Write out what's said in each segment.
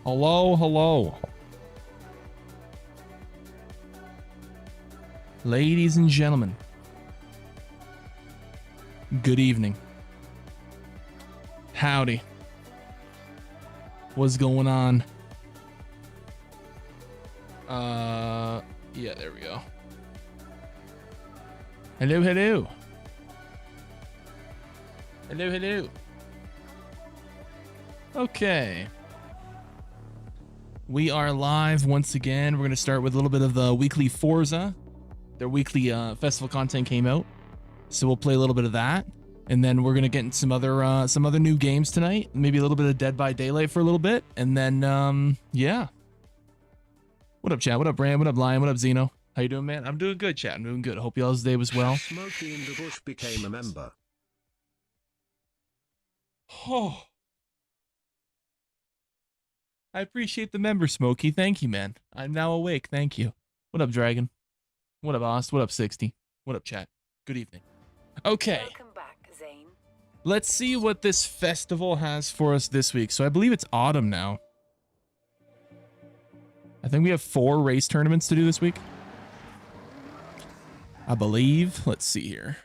Hello, hello. Ladies and gentlemen. Good evening. Howdy. What's going on? Yeah, there we go. Hello, hello. Hello, hello. Okay. We are live once again. We're going to start with a little bit of the weekly Forza. Their weekly festival content came out. So we'll play a little bit of that. And then we're going to get in some other new games tonight. Maybe a little bit of Dead by Daylight for a little bit. And then, yeah. What up, chat? What up, Brand? What up, Lion? What up, Zeno? How you doing, man? I'm doing good, chat. I'm doing good. Hope y'all's day was well. Smokey in the Bush became a member. Oh. I appreciate the member, Smokey. Thank you, man. I'm now awake. Thank you. What up, Dragon? What up, Ost? What up, 60? What up, chat? Good evening. Okay. Welcome back, Zane. Let's see what this festival has for us this week. So I believe it's autumn now. I think we have 4 race tournaments to do this week. I believe. Let's see here.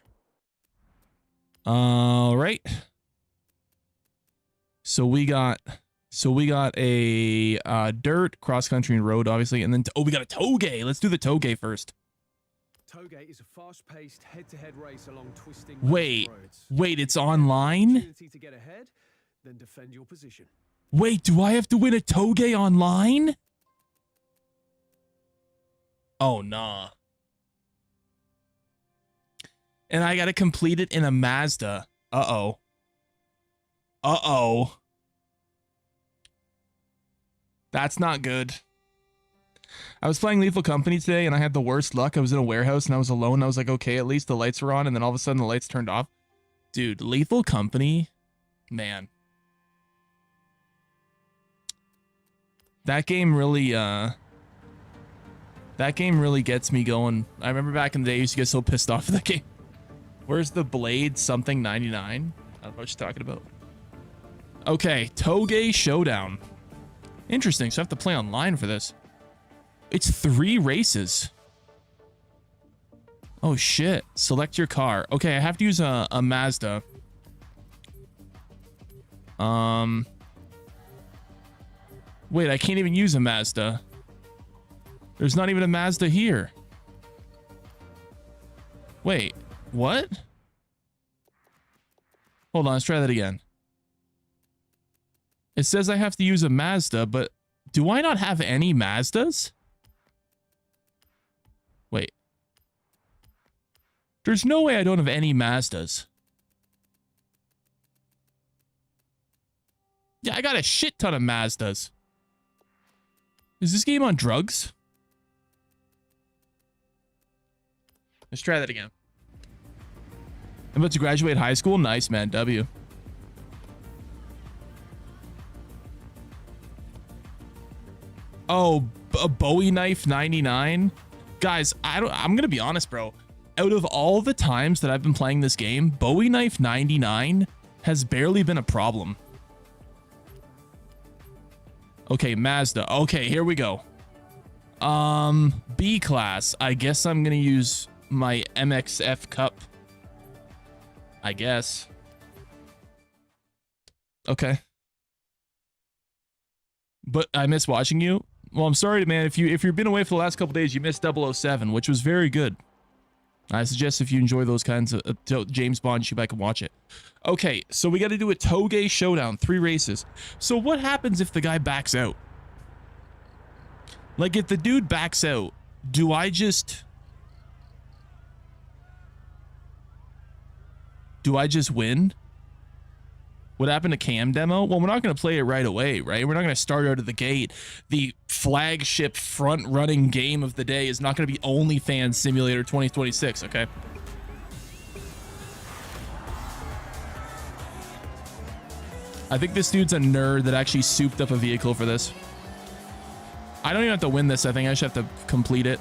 All right. So we got a dirt, cross country, and road, obviously, and then we got a toge. Let's do the toge first. Toge is a fast-paced head-to-head race along twisting Wait, roads. wait, it's online? Opportunity to get ahead, then defend your position. Wait, do I have to win a toge online? Oh, nah. And I gotta complete it in a Mazda. Uh-oh. Uh-oh. That's not good. I was playing Lethal Company today and I had the worst luck. I was in a warehouse and I was alone. I was like, okay, at least the lights were on, and then all of a sudden the lights turned off. Dude, Lethal Company, man. That game really gets me going. I remember back in the day I used to get so pissed off at that game. Where's the Blade something 99? I don't know what you're talking about. Okay, Toge Showdown. Interesting, so I have to play online for this. It's 3 races. Oh shit. Select your car. Okay, I have to use a Mazda. Wait, I can't even use a Mazda. There's not even a Mazda here. Wait, what? Hold on, let's try that again. It says I have to use a Mazda, but do I not have any Mazdas? Wait. There's no way I don't have any Mazdas. Yeah, I got a shit ton of Mazdas. Is this game on drugs? Let's try that again. I'm about to graduate high school. Nice, man. W. Oh, a Bowie knife 99. Guys, I'm gonna be honest, bro. Out of all the times that I've been playing this game, Bowie knife 99 has barely been a problem. Okay, Mazda. Okay, here we go. B class. I guess I'm gonna use my MXF Cup. I guess. Okay. But I miss watching you. Well, I'm sorry, man. If you've been away for the last couple days, you missed 007, which was very good. I suggest if you enjoy those kinds of James Bond, you should back and watch it. Okay, so we got to do a Toge Showdown, 3 races. So what happens if the guy backs out? Like, if the dude backs out, do I just win? What happened to Cam Demo? Well, we're not going to play it right away, right? We're not going to start out of the gate. The flagship front-running game of the day is not going to be OnlyFans Simulator 2026, okay? I think this dude's a nerd that actually souped up a vehicle for this. I don't even have to win this, I think I just have to complete it.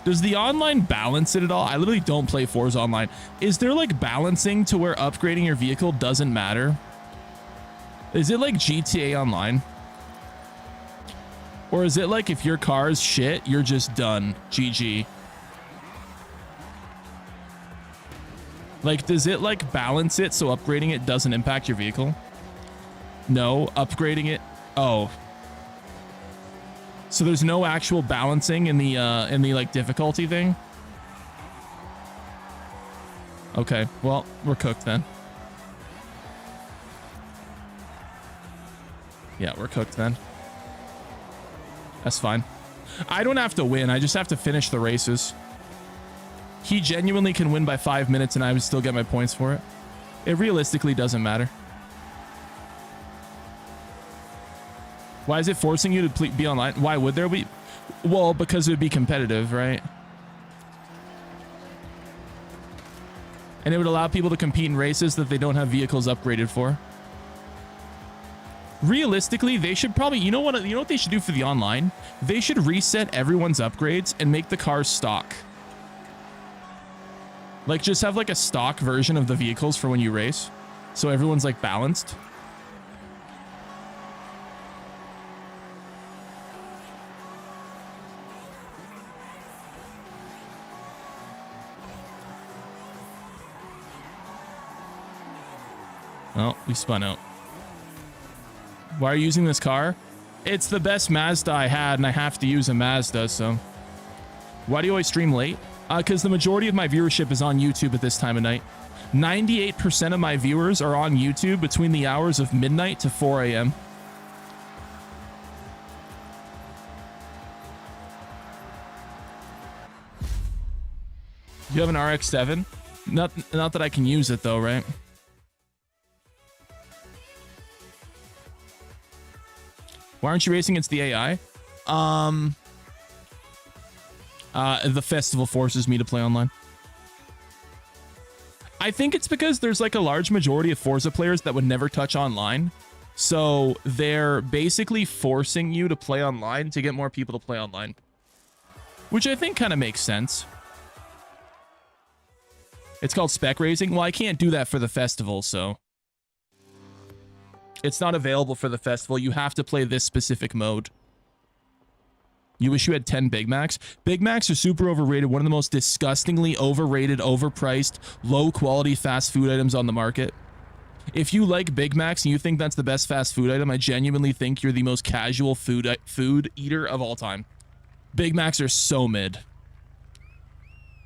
Does the online balance it at all? I literally don't play Forza Online. Is there like balancing to where upgrading your vehicle doesn't matter? Is it like GTA Online? Or is it like if your car is shit, you're just done? GG. Like, does it like balance it so upgrading it doesn't impact your vehicle? No, upgrading it. Oh. So there's no actual balancing in the like difficulty thing? Okay, well, we're cooked then. Yeah, we're cooked then. That's fine. I don't have to win. I just have to finish the races. He genuinely can win by 5 minutes and I would still get my points for it. It realistically doesn't matter. Why is it forcing you to be online? Why would there be? Well, because it would be competitive, right? And it would allow people to compete in races that they don't have vehicles upgraded for. Realistically, they should probably, you know what they should do for the online? They should reset everyone's upgrades and make the cars stock. Like, just have like a stock version of the vehicles for when you race, so everyone's like balanced. Oh, we spun out. Why are you using this car? It's the best Mazda I had, and I have to use a Mazda, so. Why do you always stream late? Because the majority of my viewership is on YouTube at this time of night. 98% of my viewers are on YouTube between the hours of midnight to 4 a.m. You have an RX-7? Not that I can use it, though, right? Why aren't you racing against the AI? The festival forces me to play online. I think it's because there's like a large majority of Forza players that would never touch online. So they're basically forcing you to play online to get more people to play online. Which I think kind of makes sense. It's called spec racing. Well, I can't do that for the festival, so. It's not available for the festival. You have to play this specific mode. You wish you had 10 Big Macs? Big Macs are super overrated. One of the most disgustingly overrated, overpriced, low-quality fast food items on the market. If you like Big Macs and you think that's the best fast food item, I genuinely think you're the most casual food eater of all time. Big Macs are so mid.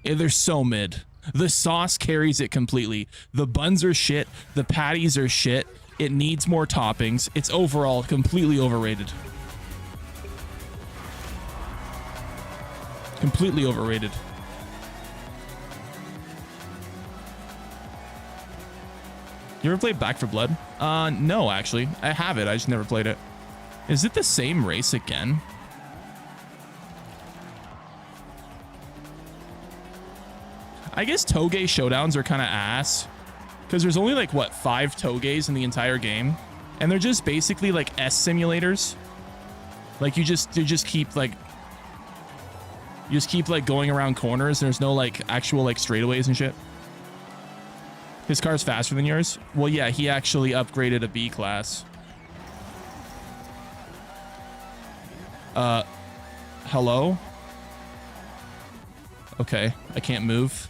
Yeah, they're so mid. The sauce carries it completely. The buns are shit. The patties are shit. It needs more toppings. It's overall completely overrated. Completely overrated. You ever played Back 4 Blood? No, actually. I have it. I just never played it. Is it the same race again? I guess Toge showdowns are kind of ass. Because there's only like, what, 5 Toges in the entire game? And they're just basically like S simulators. Like you just keep like... You just keep like going around corners. There's no like actual like straightaways and shit. His car's faster than yours? Well, yeah, he actually upgraded a B class. Hello? Okay, I can't move.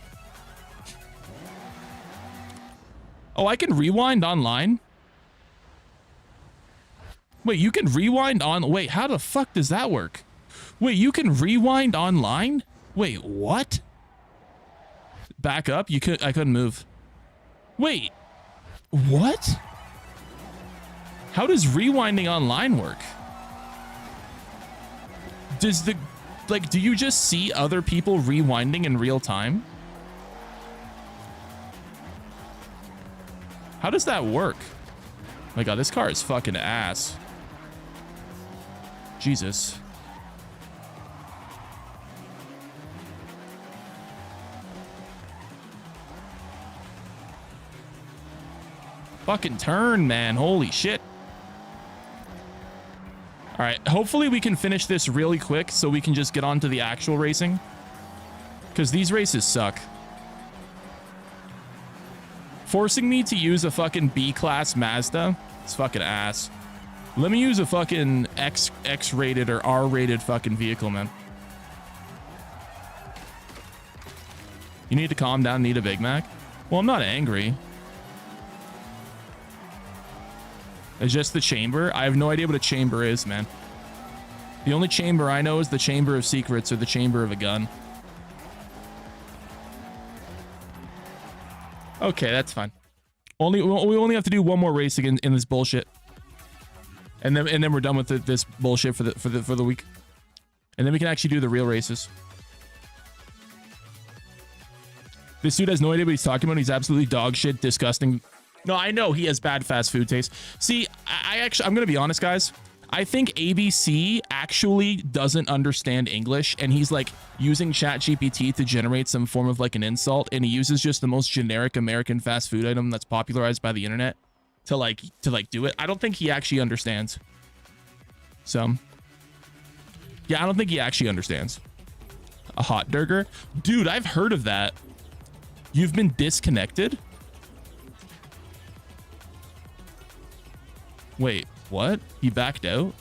Oh, I can rewind online? Wait, you can rewind on... Wait, how the fuck does that work? Wait, you can rewind online? Wait, what? Back up? I couldn't move. Wait, what? How does rewinding online work? Does the... Like, do you just see other people rewinding in real time? How does that work? My god, this car is fucking ass. Jesus. Fucking turn, man. Holy shit. All right, hopefully we can finish this really quick so we can just get on to the actual racing. Because these races suck. Forcing me to use a fucking B-class Mazda? It's fucking ass. Let me use a fucking X-rated or R-rated fucking vehicle, man. You need to calm down, need a Big Mac? Well, I'm not angry. It's just the chamber. I have no idea what a chamber is, man. The only chamber I know is the Chamber of Secrets or the Chamber of a Gun. Okay, that's fine. We only have to do one more race again in this bullshit, and then we're done with this bullshit for the week, and then we can actually do the real races. This dude has no idea what he's talking about. He's absolutely dog shit, disgusting. No, I know he has bad fast food taste. See, I'm gonna be honest, guys. I think ABC actually doesn't understand English, and he's like using ChatGPT to generate some form of like an insult, and he uses just the most generic American fast food item that's popularized by the internet to like do it. I don't think he actually understands. So, yeah, I don't think he actually understands. A hot burger? Dude, I've heard of that. You've been disconnected? Wait, what? He backed out?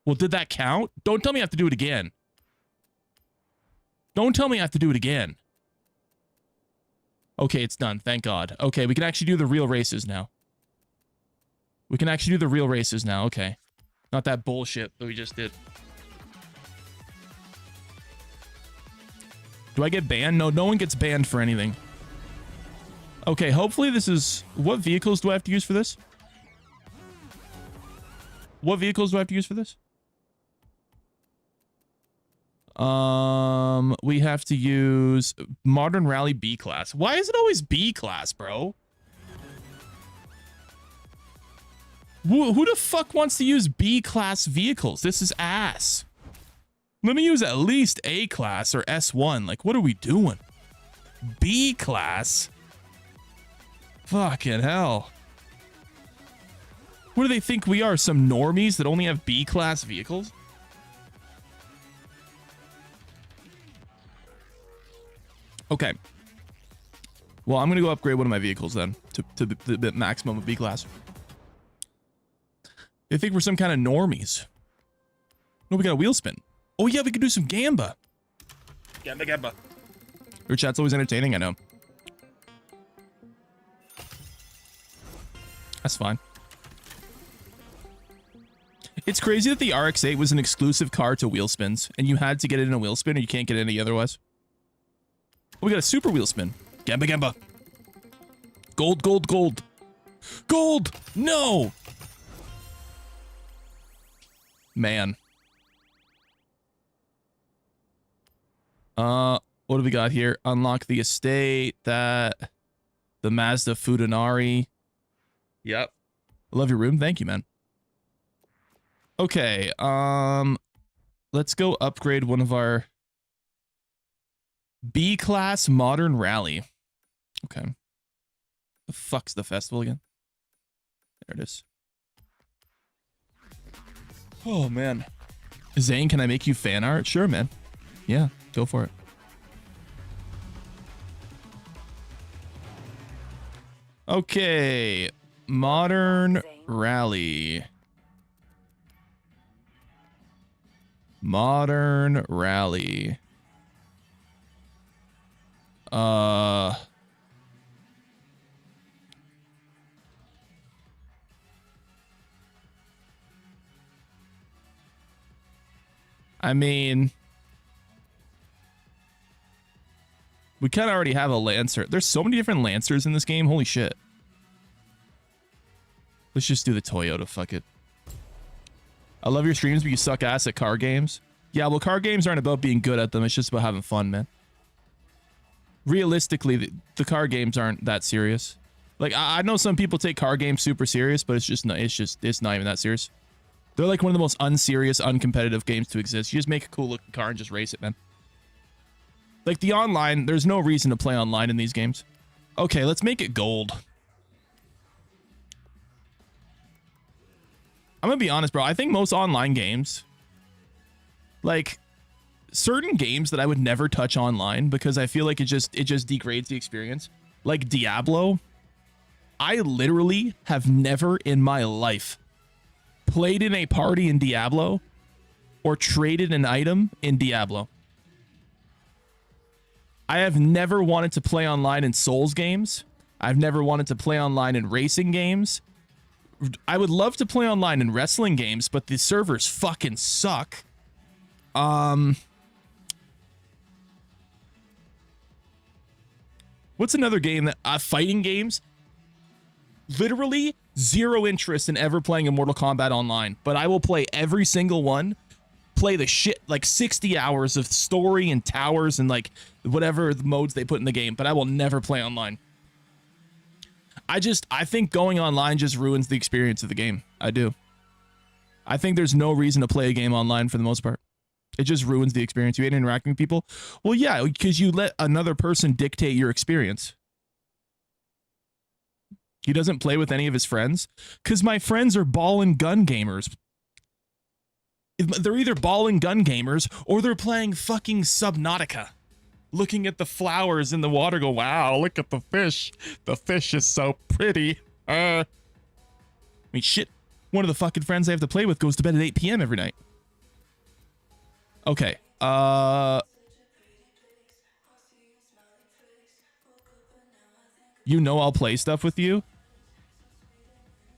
Well, did that count? Don't tell me I have to do it again. Don't tell me I have to do it again. Okay, it's done. Thank God. Okay, we can actually do the real races now. We can actually do the real races now. Okay. Not that bullshit that we just did. Do I get banned? No, no one gets banned for anything. Okay, hopefully this is... What vehicles do I have to use for this? What vehicles do I have to use for this? We have to use Modern Rally B class. Why is it always B class, bro? Who the fuck wants to use B class vehicles? This is ass. Let me use at least A class or S1. Like, what are we doing? B class? Fucking hell. What do they think we are? Some normies that only have B class vehicles? Okay. Well, I'm going to go upgrade one of my vehicles then to the maximum of B class. They think we're some kind of normies. No, we got a wheel spin. Oh, yeah, we could do some Gamba. Gamba. Your chat's always entertaining, I know. That's fine. It's crazy that the RX-8 was an exclusive car to wheel spins, and you had to get it in a wheel spin, or you can't get it any otherwise. Oh, we got a super wheel spin. Gamba. Gold. Gold! No! Man. What do we got here? Unlock the estate, the Mazda Fudanari. Yep. I love your room. Thank you, man. Okay, let's go upgrade one of our B-class Modern Rally. Okay. The fuck's the festival again? There it is. Oh, man. Zane, can I make you fan art? Sure, man. Yeah, go for it. Okay. Modern Rally. Modern Rally. I mean, we kind of already have a Lancer. There's so many different Lancers in this game. Holy shit. Let's just do the Toyota. Fuck it. I love your streams, but you suck ass at car games. Yeah, well, car games aren't about being good at them. It's just about having fun, man. Realistically, the car games aren't that serious. Like, I know some people take car games super serious, but it's not even that serious. They're like one of the most unserious, uncompetitive games to exist. You just make a cool looking car and just race it, man. Like the online, there's no reason to play online in these games. Okay, let's make it gold. I'm gonna be honest, bro. I think most online games, like certain games that I would never touch online because I feel like it just degrades the experience. Like Diablo, I literally have never in my life played in a party in Diablo or traded an item in Diablo. I have never wanted to play online in Souls games. I've never wanted to play online in racing games. I would love to play online in wrestling games, but the servers fucking suck. What's another game that fighting games? Literally zero interest in ever playing a Mortal Kombat online, but I will play every single one. Play the shit like 60 hours of story and towers and like whatever the modes they put in the game, but I will never play online. I think going online just ruins the experience of the game. I do. I think there's no reason to play a game online for the most part. It just ruins the experience. You hate interacting with people. Well, yeah, because you let another person dictate your experience. He doesn't play with any of his friends because my friends are ball and gun gamers. They're either ball and gun gamers or they're playing fucking Subnautica. Looking at the flowers in the water, go, wow, look at the fish. The fish is so pretty. I mean, shit. One of the fucking friends I have to play with goes to bed at 8 p.m. every night. Okay. You know I'll play stuff with you.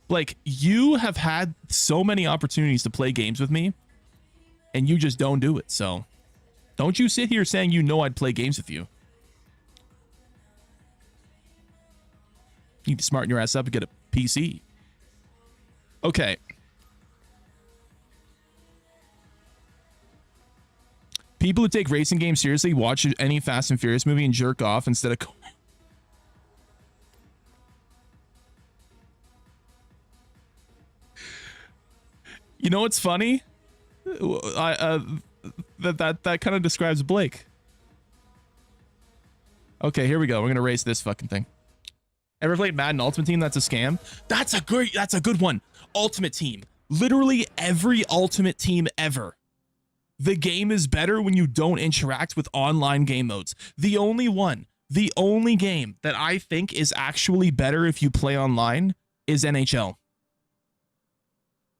Like, you have had so many opportunities to play games with me, and you just don't do it, so... Don't you sit here saying you know I'd play games with you. You need to smarten your ass up and get a PC. Okay. People who take racing games seriously watch any Fast and Furious movie and jerk off instead of... You know what's funny? That kind of describes Blake. Okay, here we go. We're gonna race this fucking thing. Ever played Madden Ultimate Team? That's a scam. That's a good one. Ultimate Team. Literally every Ultimate Team ever. The game is better when you don't interact with online game modes. The only game that I think is actually better if you play online is NHL.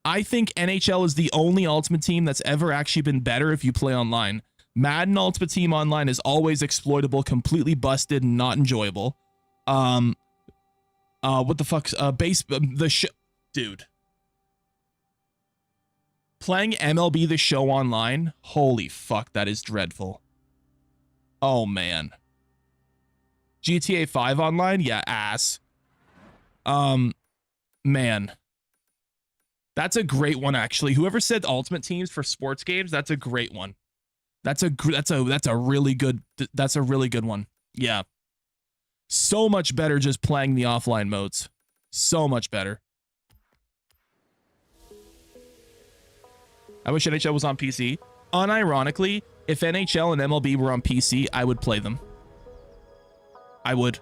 I think NHL is the only Ultimate Team that's ever actually been better if you play online. Madden Ultimate Team online is always exploitable, completely busted, and not enjoyable. What the fuck's dude. Playing MLB The Show online, holy fuck, that is dreadful. Oh man. GTA 5 online, yeah, ass. Man. That's a great one, actually. Whoever said Ultimate Teams for sports games, that's a great one. That's a really good one. Yeah. So much better just playing the offline modes. So much better. I wish NHL was on PC. Unironically, if NHL and MLB were on PC, I would play them. I would.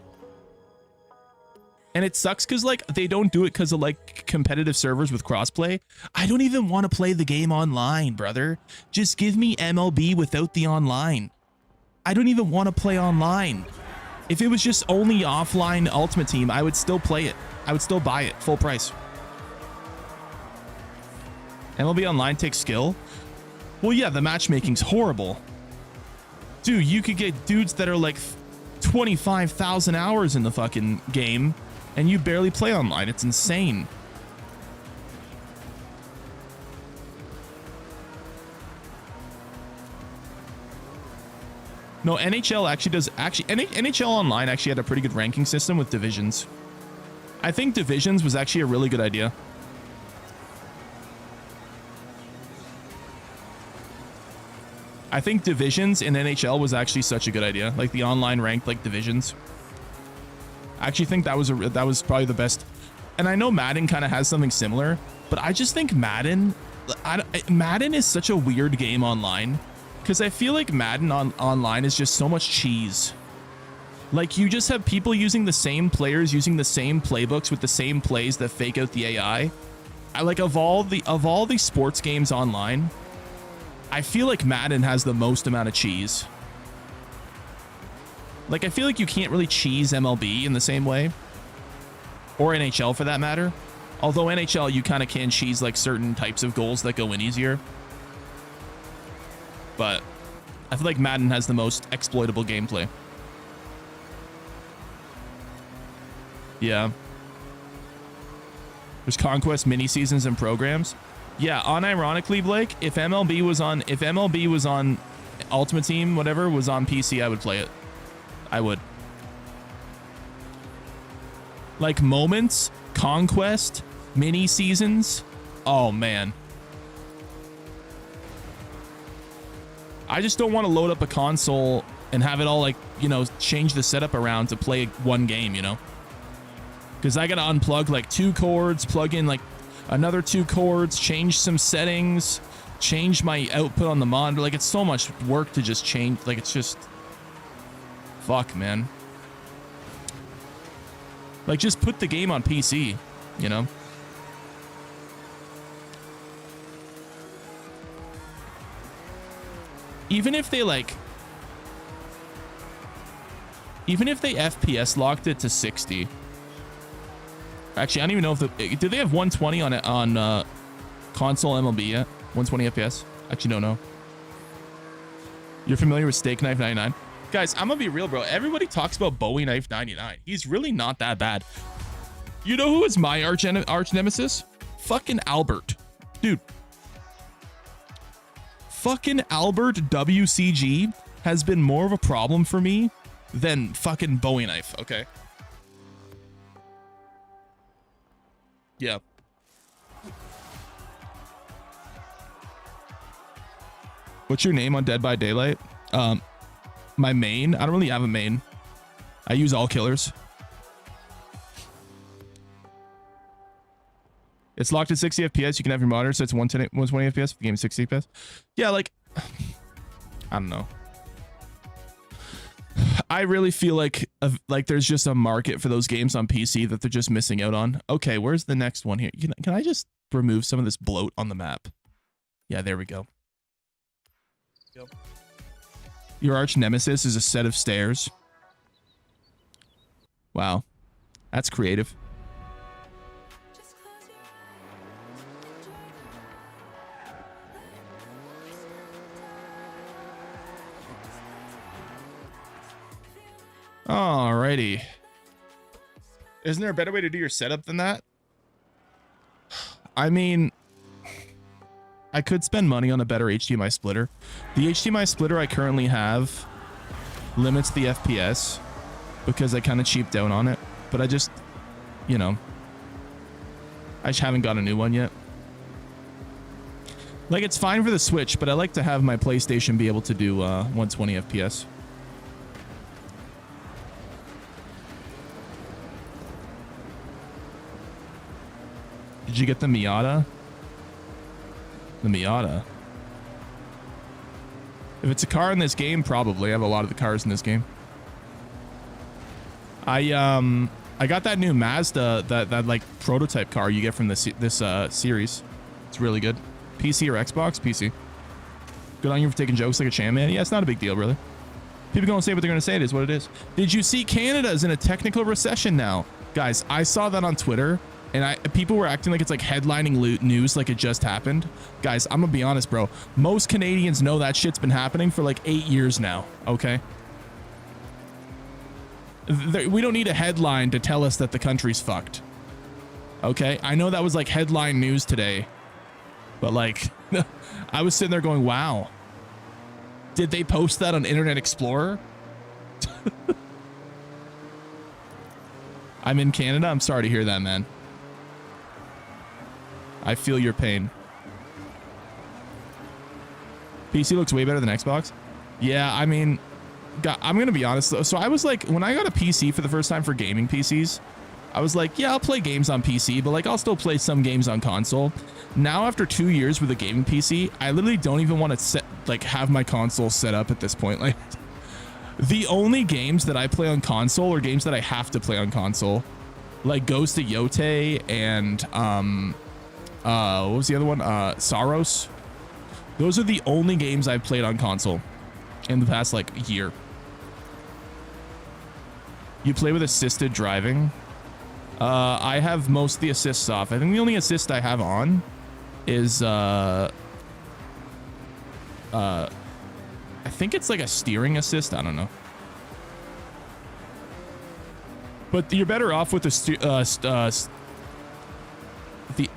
And it sucks because, like, they don't do it because of, like, competitive servers with crossplay. I don't even want to play the game online, brother. Just give me MLB without the online. I don't even want to play online. If it was just only offline Ultimate Team, I would still play it. I would still buy it, full price. MLB Online takes skill? Well, yeah, the matchmaking's horrible. Dude, you could get dudes that are, like, 25,000 hours in the fucking game, and you barely play online. It's insane. No, NHL actually does... NHL Online actually had a pretty good ranking system with divisions. I think divisions was actually a really good idea. I think divisions in NHL was actually such a good idea. Like the online ranked like divisions. I actually think that was probably the best. And I know Madden kind of has something similar, but I just think Madden is such a weird game online because I feel like Madden online is just so much cheese. Like you just have people using the same players, using the same playbooks with the same plays that fake out the AI. Of all the sports games online, I feel like Madden has the most amount of cheese. Like, I feel like you can't really cheese MLB in the same way. or NHL for that matter. Although NHL, you kind of can cheese like certain types of goals that go in easier. But I feel like Madden has the most exploitable gameplay. Yeah. There's conquest mini seasons and programs. Yeah, unironically, Blake, if MLB was on Ultimate Team, whatever, was on PC, I would play it. I would. Like moments, conquest, mini seasons. Oh man. I just don't want to load up a console and have it all like, you know, change the setup around to play one game, you know? Because I got to unplug like 2 cords, plug in like another 2 cords, change some settings, change my output on the monitor. Like, it's so much work to just change. Like, it's just, fuck, man. Like, just put the game on PC, you know? Even if they FPS locked it to 60. Actually, I don't even know if do they have 120 on console MLB yet? 120 FPS? Actually, don't know. You're familiar with Steak Knife 99? Guys, I'm gonna be real, bro. Everybody talks about Bowie Knife 99. He's really not that bad. You know who is my arch nemesis? Fucking Albert. Dude. Fucking Albert WCG has been more of a problem for me than fucking Bowie Knife, okay? Yeah. What's your name on Dead by Daylight? My main? I don't really have a main. I use all killers. It's locked at 60 FPS. You can have your monitor, so it's 120 FPS. If the game is 60 FPS. Yeah, like, I don't know. I really feel like there's just a market for those games on PC that they're just missing out on. Okay, where's the next one here? Can I just remove some of this bloat on the map? Yeah, there we go. Yep. Your arch nemesis is a set of stairs. Wow, that's creative. Alrighty. Isn't there a better way to do your setup than that? I mean, I could spend money on a better HDMI splitter. The HDMI splitter I currently have limits the FPS because I kind of cheaped out on it. But I just, you know, I just haven't got a new one yet. Like, it's fine for the Switch, but I like to have my PlayStation be able to do 120 FPS. Did you get the Miata? The Miata. If it's a car in this game, probably. I have a lot of the cars in this game. I got that new Mazda, that like prototype car you get from this series. It's really good. PC or Xbox? PC. Good on you for taking jokes like a champ, man. Yeah, it's not a big deal, really. People gonna say what they're gonna say. It is what it is. Did you see Canada's in a technical recession now? Guys, I saw that on Twitter. And people were acting like it's like headlining news like it just happened. Guys, I'm gonna be honest, bro. Most Canadians know that shit's been happening for like 8 years now, okay? We don't need a headline to tell us that the country's fucked. Okay? I know that was like headline news today. But like, I was sitting there going, wow. Did they post that on Internet Explorer? I'm in Canada. I'm sorry to hear that, man. I feel your pain. PC looks way better than Xbox. Yeah, I mean, I'm going to be honest though. So I was like, when I got a PC for the first time for gaming PCs, I was like, yeah, I'll play games on PC, but like I'll still play some games on console. Now after 2 years with a gaming PC, I literally don't even want to have my console set up at this point. Like, the only games that I play on console are games that I have to play on console, like Ghost of Yote and what was the other one? Saros. Those are the only games I've played on console in the past like year. You play with assisted driving? I have most of the assists off. I think the only assist I have on is I think it's like a steering assist. I don't know. But you're better off with the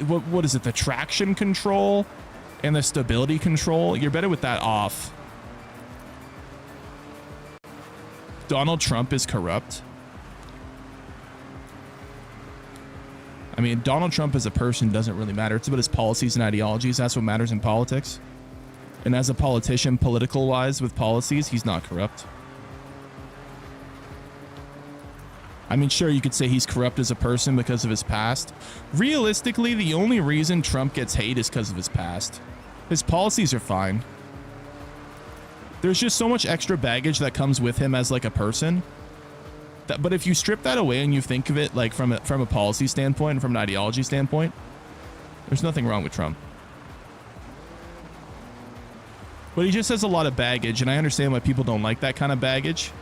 what is it? The traction control and the stability control. You're better with that off. Donald Trump is corrupt. I mean, Donald Trump as a person doesn't really matter. It's about his policies and ideologies. That's what matters in politics. And as a politician, political-wise, with policies, he's not corrupt. I mean, sure, you could say he's corrupt as a person because of his past. Realistically, the only reason Trump gets hate is because of his past. His policies are fine. There's just so much extra baggage that comes with him as like a person. But if you strip that away and you think of it like from a policy standpoint and from an ideology standpoint, there's nothing wrong with Trump. But he just has a lot of baggage, and I understand why people don't like that kind of baggage.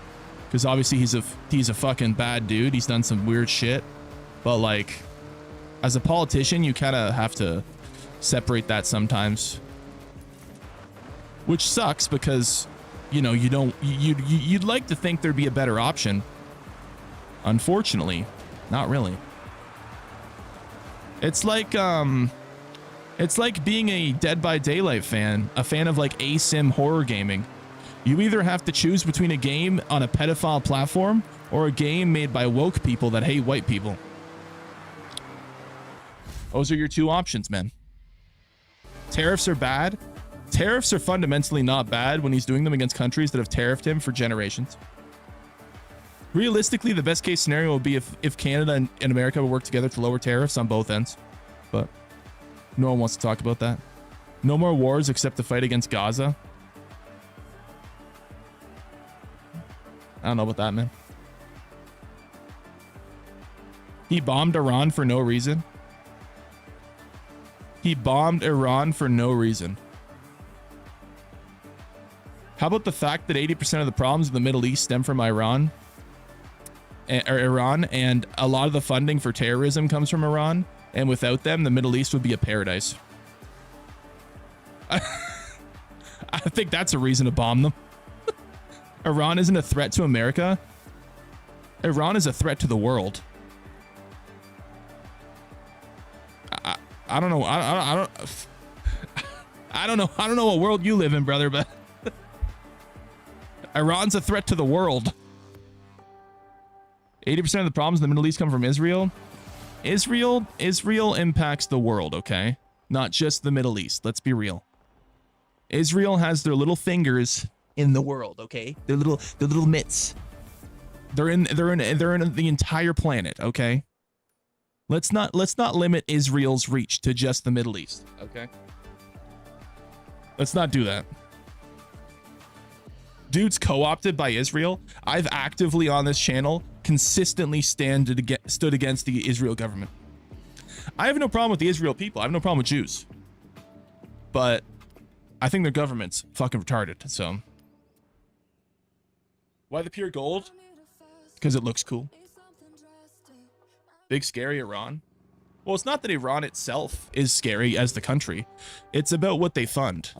Because obviously he's a fucking bad dude. He's done some weird shit. But like, as a politician, you kind of have to separate that sometimes. Which sucks because, you know, you'd like to think there'd be a better option. Unfortunately, not really. It's like being a Dead by Daylight fan, a fan of like ASIM horror gaming. You either have to choose between a game on a pedophile platform or a game made by woke people that hate white people. Those are your two options, man. Tariffs are bad. Tariffs are fundamentally not bad when he's doing them against countries that have tariffed him for generations. Realistically, the best case scenario would be if Canada and America would work together to lower tariffs on both ends. But no one wants to talk about that. No more wars except the fight against Gaza. I don't know about that, man. He bombed Iran for no reason. He bombed Iran for no reason. How about the fact that 80% of the problems in the Middle East stem from Iran? And a lot of the funding for terrorism comes from Iran, and without them, the Middle East would be a paradise. I think that's a reason to bomb them. Iran isn't a threat to America. Iran is a threat to the world. I don't know. I don't know what world you live in, brother, but Iran's a threat to the world. 80% of the problems in the Middle East come from Israel. Israel impacts the world, okay? Not just the Middle East. Let's be real. Israel has their little fingers in the world, okay? Their little mitts. They're in the entire planet, okay? Let's not limit Israel's reach to just the Middle East, okay? Let's not do that. Dude's co-opted by Israel. I've actively on this channel consistently stood against the Israel government. I have no problem with the Israel people. I have no problem with Jews. But I think their government's fucking retarded, so. Why the pure gold? Because it looks cool. Big scary Iran? Well, it's not that Iran itself is scary as the country. It's about what they fund.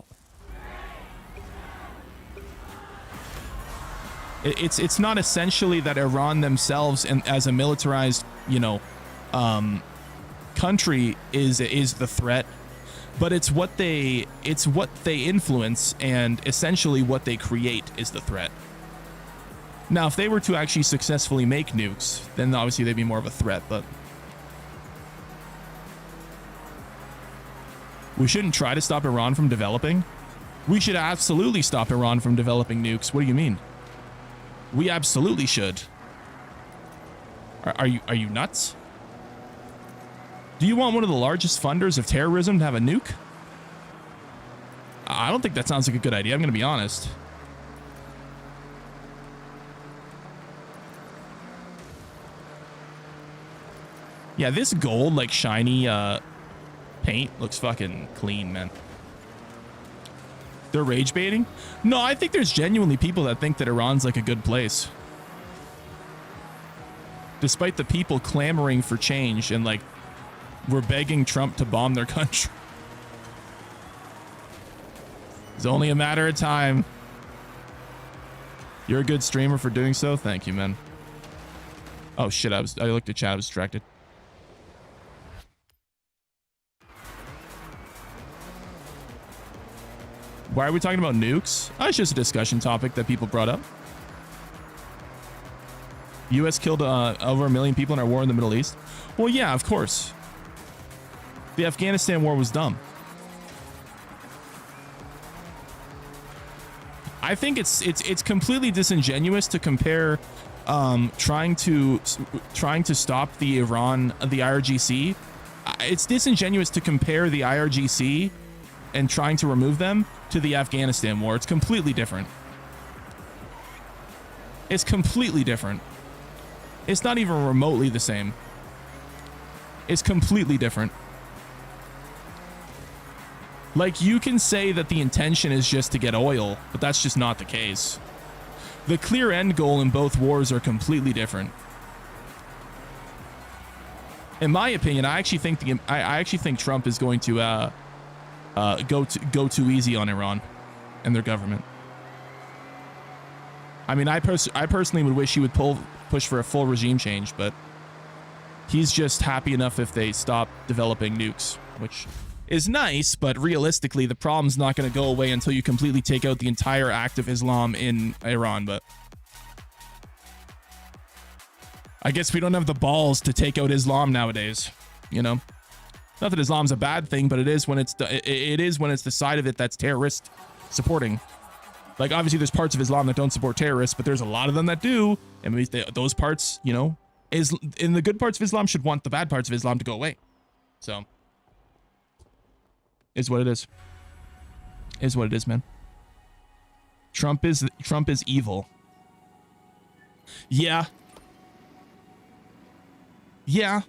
It's not essentially that Iran themselves and as a militarized, you know, country is the threat, but it's what they influence and essentially what they create is the threat. Now, if they were to actually successfully make nukes, then obviously they'd be more of a threat, but we shouldn't try to stop Iran from developing. We should absolutely stop Iran from developing nukes. What do you mean? We absolutely should. Are you nuts? Do you want one of the largest funders of terrorism to have a nuke? I don't think that sounds like a good idea. I'm going to be honest. Yeah, this gold, like shiny paint looks fucking clean, man. They're rage baiting? No, I think there's genuinely people that think that Iran's like a good place. despite the people clamoring for change and like we're begging Trump to bomb their country. It's only a matter of time. You're a good streamer for doing so. Thank you, man. Oh shit, I looked at chat, I was distracted. Why are we talking about nukes? Oh, it's just a discussion topic that people brought up. US killed over 1 million people in our war in the Middle East. Well, yeah, of course. The Afghanistan war was dumb. I think it's completely disingenuous to compare trying to stop the IRGC. It's disingenuous to compare the IRGC and trying to remove them to the Afghanistan war. It's completely different. It's completely different. It's not even remotely the same. It's completely different. Like, you can say that the intention is just to get oil, but that's just not the case. The clear end goal in both wars are completely different. In my opinion, I actually think Trump is going to go too easy on Iran and their government. I mean, I personally would wish he would push for a full regime change, but he's just happy enough if they stop developing nukes, which is nice, but realistically, the problem's not going to go away until you completely take out the entire act of Islam in Iran. But I guess we don't have the balls to take out Islam nowadays, you know? Not that Islam's a bad thing, but it is when it's the side of it that's terrorist supporting. Like, obviously there's parts of Islam that don't support terrorists, but there's a lot of them that do. And those parts, you know, in the good parts of Islam should want the bad parts of Islam to go away. So is what it is. Is what it is, man. Trump is evil. Yeah. Yeah.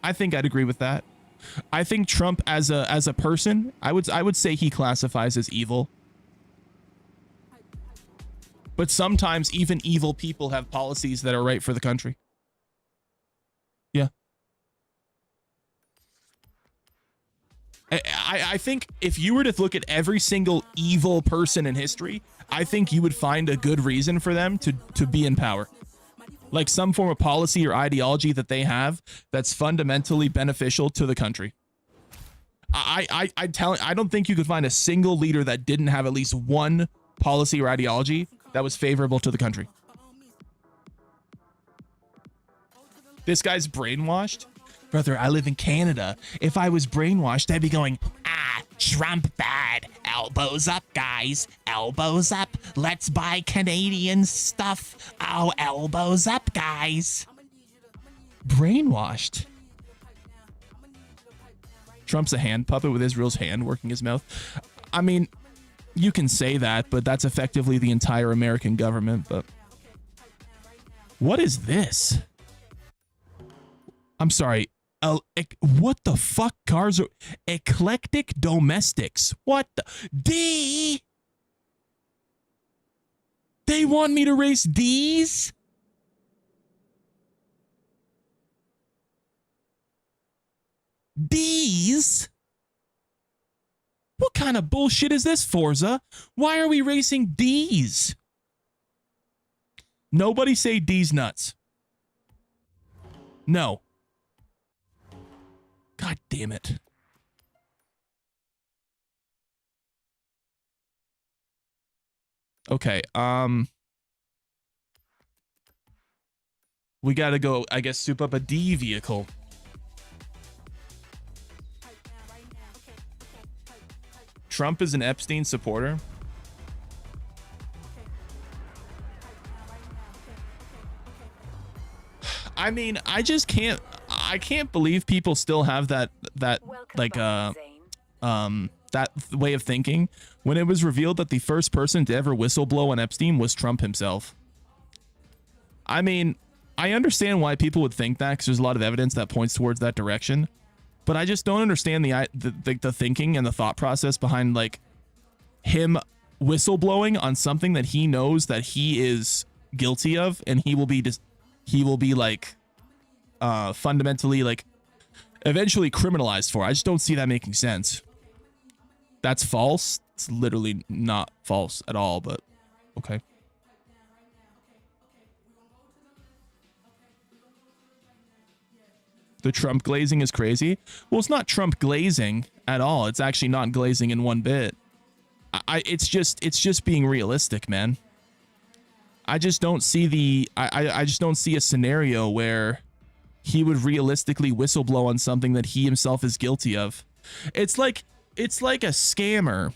I think I'd agree with that. I think Trump as a person, I would say he classifies as evil. But sometimes even evil people have policies that are right for the country. Yeah. I think if you were to look at every single evil person in history, I think you would find a good reason for them to be in power. Like some form of policy or ideology that they have that's fundamentally beneficial to the country. I don't think you could find a single leader that didn't have at least one policy or ideology that was favorable to the country. This guy's brainwashed. Brother, I live in Canada. If I was brainwashed, I'd be going, Trump bad. Elbows up, guys. Elbows up. Let's buy Canadian stuff. Oh, elbows up, guys. Brainwashed. Trump's a hand puppet with Israel's hand working his mouth. I mean, you can say that, but that's effectively the entire American government. But what is this? I'm sorry. What the fuck cars are eclectic domestics? What the They want me to race these? These? What kind of bullshit is this, Forza? Why are we racing D's? Nobody say D's nuts. No. God damn it. Okay, we gotta go, I guess, soup up a D vehicle. Trump is an Epstein supporter. I mean, I can't believe people still have that like that way of thinking when it was revealed that the first person to ever whistleblow on Epstein was Trump himself. I mean, I understand why people would think that because there's a lot of evidence that points towards that direction, but I just don't understand the thinking and the thought process behind like him whistleblowing on something that he knows that he is guilty of, and he will be like fundamentally, like, eventually criminalized for. I just don't see that making sense. That's false. It's literally not false at all, but okay. The Trump glazing is crazy. Well, it's not Trump glazing at all. It's actually not glazing in one bit. It's just being realistic, man. I just don't see I just don't see a scenario where he would realistically whistleblow on something that he himself is guilty of. It's like a scammer.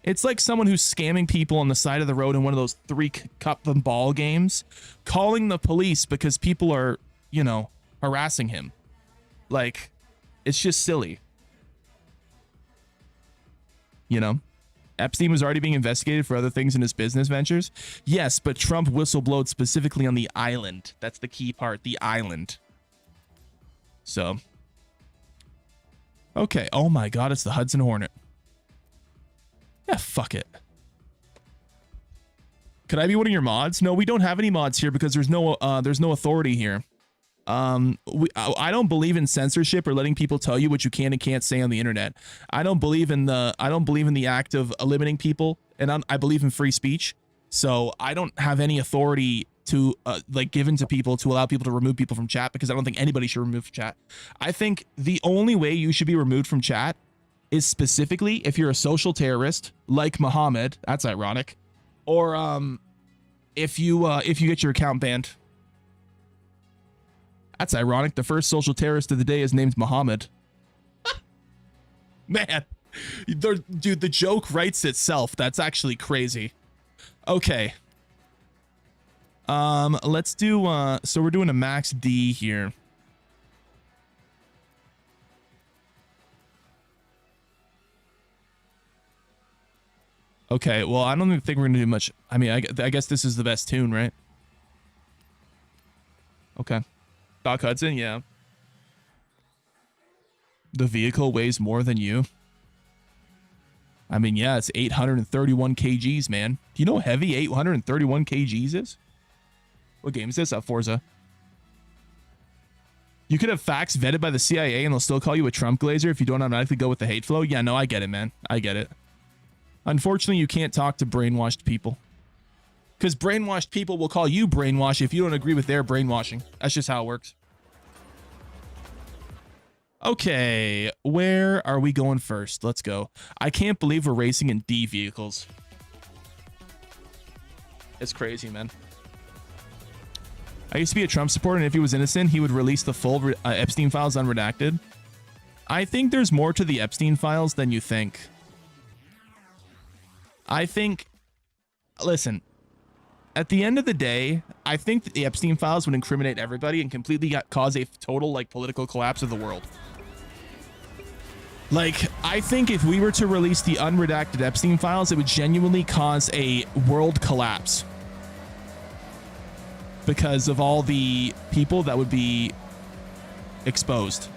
It's like someone who's scamming people on the side of the road in one of those 3-cup and ball games, calling the police because people are, you know, harassing him. Like, it's just silly. You know? Epstein was already being investigated for other things in his business ventures. Yes, but Trump whistleblowed specifically on the island. That's the key part, the island. So. Okay. Oh my God, it's the Hudson Hornet. Yeah, fuck it. Could I be one of your mods? No, we don't have any mods here because there's no authority here. I don't believe in censorship or letting people tell you what you can and can't say on the internet. I don't believe in the act of eliminating people, and I believe in free speech. So I don't have any authority to like given to people to allow people to remove people from chat, because I don't think anybody should remove from chat. I think the only way you should be removed from chat is specifically if you're a social terrorist like Muhammad. That's ironic. Or if you get your account banned. That's ironic. The first social terrorist of the day is named Muhammad. Man, dude, the joke writes itself. That's actually crazy. Okay. Let's do, so we're doing a max D here. Okay, well, I don't even think we're gonna do much. I mean, I guess this is the best tune, right? Okay. Doc Hudson, yeah. The vehicle weighs more than you. I mean, yeah, it's 831 kgs, man. Do you know how heavy 831 kgs is? What game is this? Forza. You could have facts vetted by the CIA and they'll still call you a Trump glazer if you don't automatically go with the hate flow. Yeah, no, I get it, man. I get it. Unfortunately, you can't talk to brainwashed people. Because brainwashed people will call you brainwash if you don't agree with their brainwashing. That's just how it works. Okay, where are we going first? Let's go. I can't believe we're racing in D vehicles. It's crazy, man. I used to be a Trump supporter, and if he was innocent, he would release the full Epstein files unredacted. I think there's more to the Epstein files than you think. I think, listen, at the end of the day, I think that the Epstein files would incriminate everybody and completely cause a total, like, political collapse of the world. Like, I think if we were to release the unredacted Epstein files, it would genuinely cause a world collapse. Because of all the people that would be exposed.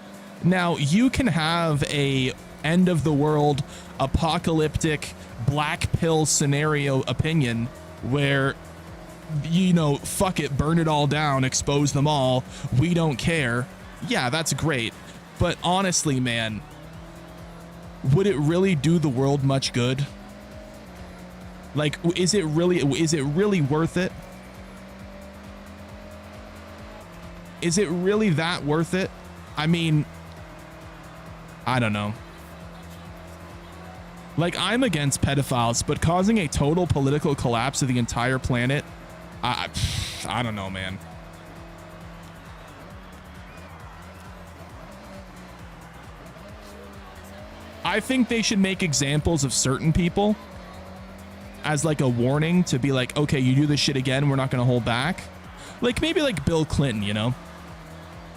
Now, you can have a end of the world, apocalyptic, black pill scenario opinion where, you know, fuck it, burn it all down, expose them all, we don't care. Yeah, that's great. But honestly, man, would it really do the world much good? Like, is it really worth it? Is it really that worth it? I mean, I don't know. Like, I'm against pedophiles, but causing a total political collapse of the entire planet, I don't know, man. I think they should make examples of certain people as like a warning to be like, okay, you do this shit again, we're not going to hold back. Like maybe like Bill Clinton, you know?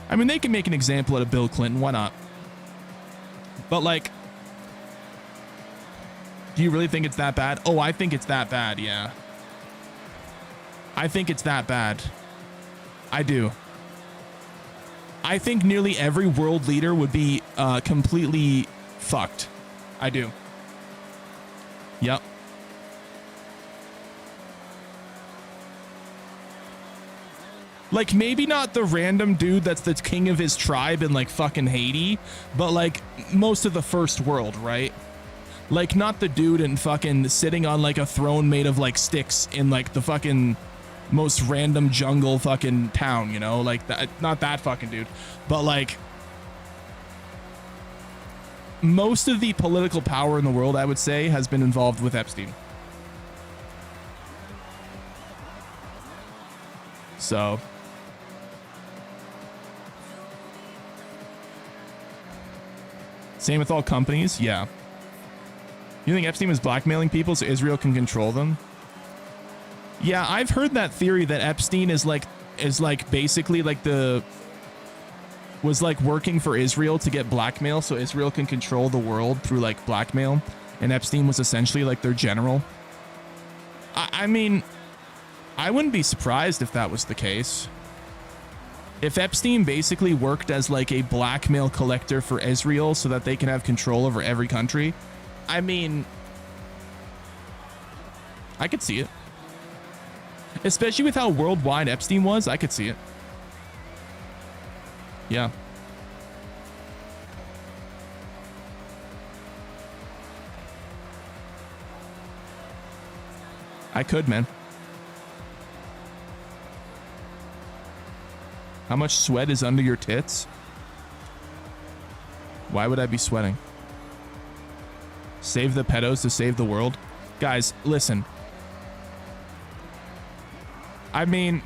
I mean, they can make an example out of Bill Clinton. Why not? But like, do you really think it's that bad? Oh, I think it's that bad. Yeah. I think it's that bad. I do. I think nearly every world leader would be completely fucked. I do. Yep. Like, maybe not the random dude that's the king of his tribe in, like, fucking Haiti, but, like, most of the first world, right? Like, not the dude in fucking sitting on, like, a throne made of, like, sticks in, like, the fucking most random jungle fucking town, you know? Like, that, not that fucking dude. But, like, most of the political power in the world, I would say, has been involved with Epstein. So... same with all companies, yeah. You think Epstein was blackmailing people so Israel can control them? Yeah, I've heard that theory that Epstein is like basically like was like working for Israel to get blackmail so Israel can control the world through like blackmail, and Epstein was essentially like their general. I mean, I wouldn't be surprised if that was the case. If Epstein basically worked as like a blackmail collector for Israel so that they can have control over every country, I mean, I could see it. Especially with how worldwide Epstein was, I could see it. Yeah. I could, man. How much sweat is under your tits? Why would I be sweating? Save the pedos to save the world? Guys, listen. I mean,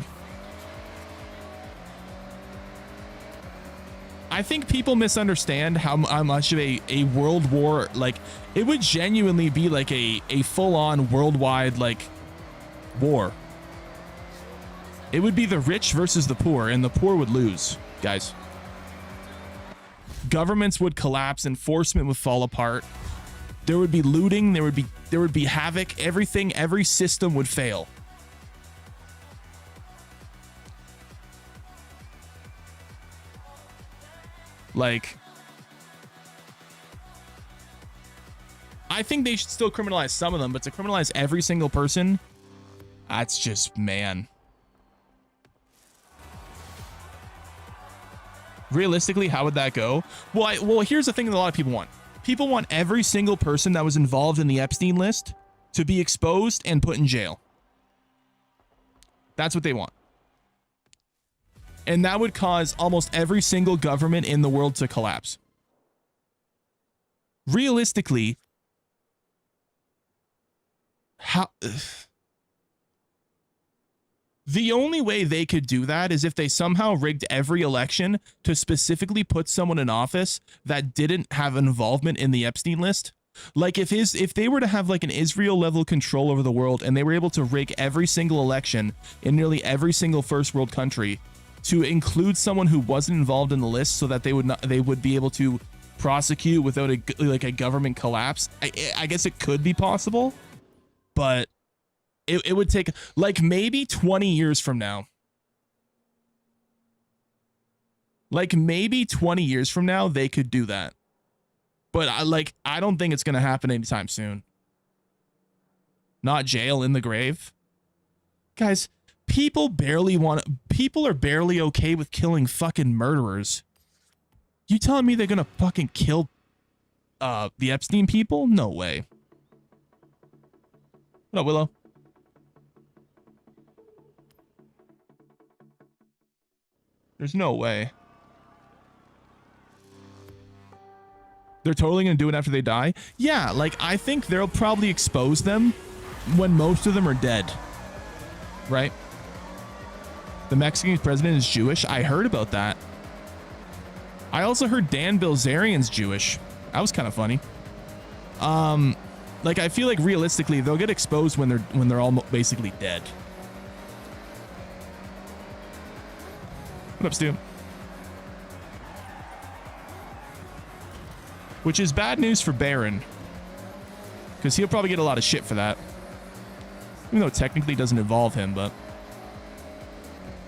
I think people misunderstand how much of a world war, like, it would genuinely be like a full-on worldwide, like, war. It would be the rich versus the poor, and the poor would lose, guys. Governments would collapse, enforcement would fall apart. There would be looting, there would be havoc, everything, every system would fail. Like, I think they should still criminalize some of them, but to criminalize every single person, that's just, man. Realistically, how would that go? Well, here's the thing that a lot of people want. People want every single person that was involved in the Epstein list to be exposed and put in jail. That's what they want. And that would cause almost every single government in the world to collapse. Realistically, how... The only way they could do that is if they somehow rigged every election to specifically put someone in office that didn't have involvement in the Epstein list. Like if they were to have like an Israel level control over the world and they were able to rig every single election in nearly every single first world country to include someone who wasn't involved in the list so that they would be able to prosecute without a government collapse. I guess it could be possible, but it would take like maybe 20 years from now. Like maybe 20 years from now, they could do that. But I don't think it's going to happen anytime soon. Not jail in the grave. Guys, people are barely okay with killing fucking murderers. You telling me they're going to fucking kill the Epstein people? No way. What up, Willow? There's no way. They're totally gonna do it after they die? Yeah, like, I think they'll probably expose them when most of them are dead. Right? The Mexican president is Jewish? I heard about that. I also heard Dan Bilzerian's Jewish. That was kind of funny. Like, I feel like realistically, they'll get exposed when they're all basically dead. What up, Stu? Which is bad news for Baron, because he'll probably get a lot of shit for that. Even though it technically doesn't involve him, but...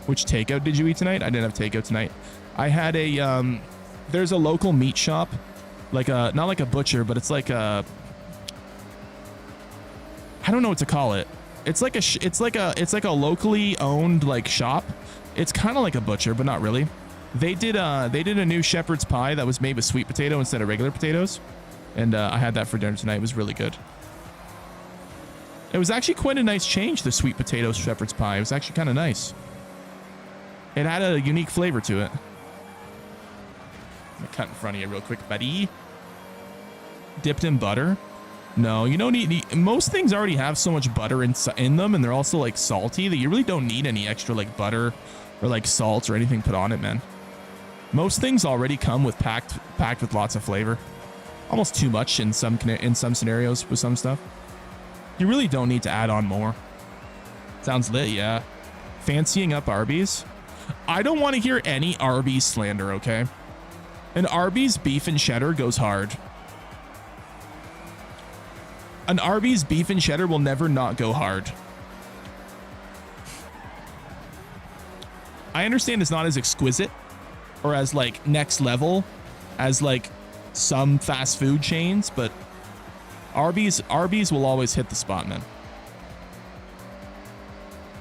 Which takeout did you eat tonight? I didn't have takeout tonight. I had a, there's a local meat shop. Like a, not like a butcher, but it's like a... I don't know what to call it. It's like a locally owned like shop It's kind of like a butcher, but not really. They did a new shepherd's pie that was made with sweet potato instead of regular potatoes. And I had that for dinner tonight. It was really good. It was actually quite a nice change, the sweet potato shepherd's pie. It was actually kind of nice. It had a unique flavor to it. I'm gonna cut in front of you real quick, buddy. Dipped in butter? No, you don't need... Most things already have so much butter in them, and they're also, like, salty, that you really don't need any extra, like, butter or, like, salt or anything put on it, man. Most things already come with packed with lots of flavor. Almost too much in some scenarios with some stuff. You really don't need to add on more. Sounds lit, yeah. Fancying up Arby's? I don't want to hear any Arby's slander, okay? An Arby's beef and cheddar goes hard. An Arby's beef and cheddar will never not go hard. I understand it's not as exquisite or as like next level as like some fast food chains, but Arby's will always hit the spot, man.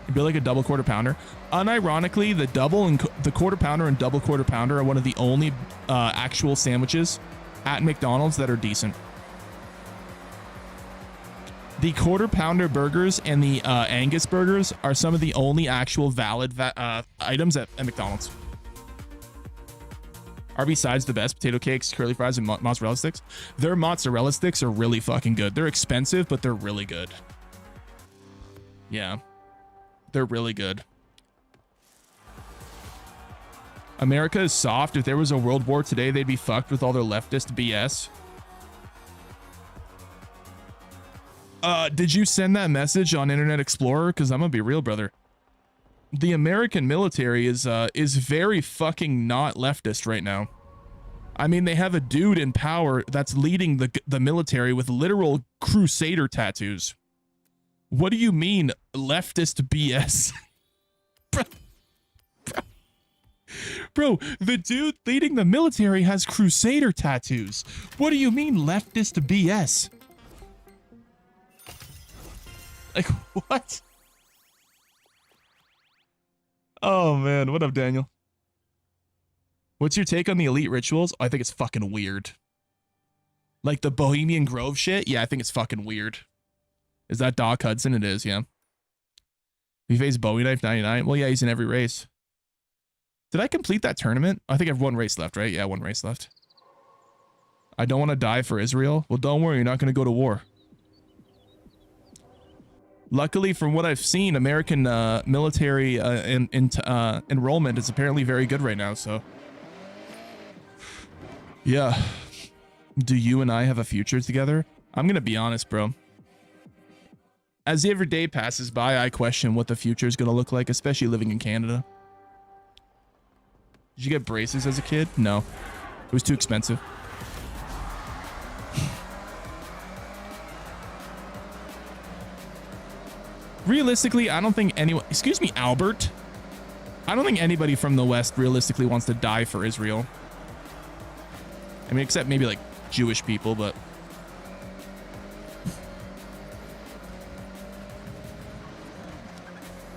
It'd be like a double quarter pounder. Unironically, the double and the quarter pounder and double quarter pounder are one of the only actual sandwiches at McDonald's that are decent. The quarter pounder burgers and the Angus burgers are some of the only actual valid items at McDonald's. Arby's side's the best. Potato cakes, curly fries, and mozzarella sticks. Their mozzarella sticks are really fucking good. They're expensive, but they're really good. Yeah. They're really good. America is soft. If there was a world war today, they'd be fucked with all their leftist BS. Did you send that message on Internet Explorer? Because I'm gonna be real, brother. The American military is very fucking not leftist right now. I mean, they have a dude in power that's leading the military with literal crusader tattoos. What do you mean leftist BS? Bro, the dude leading the military has crusader tattoos. What do you mean leftist BS? Like, what? Oh, man. What up, Daniel? What's your take on the elite rituals? Oh, I think it's fucking weird. Like the Bohemian Grove shit? Yeah, I think it's fucking weird. Is that Doc Hudson? It is, yeah. He faced Bowie Knife 99. Well, yeah, he's in every race. Did I complete that tournament? I think I have one race left, right? Yeah, one race left. I don't want to die for Israel. Well, don't worry. You're not going to go to war. Luckily, from what I've seen, American military enrollment is apparently very good right now, so... Yeah. Do you and I have a future together? I'm gonna be honest, bro. As every day passes by, I question what the future is gonna look like, especially living in Canada. Did you get braces as a kid? No. It was too expensive. Realistically, I don't think anyone... Excuse me, Albert. I don't think anybody from the West realistically wants to die for Israel. I mean, except maybe, like, Jewish people, but...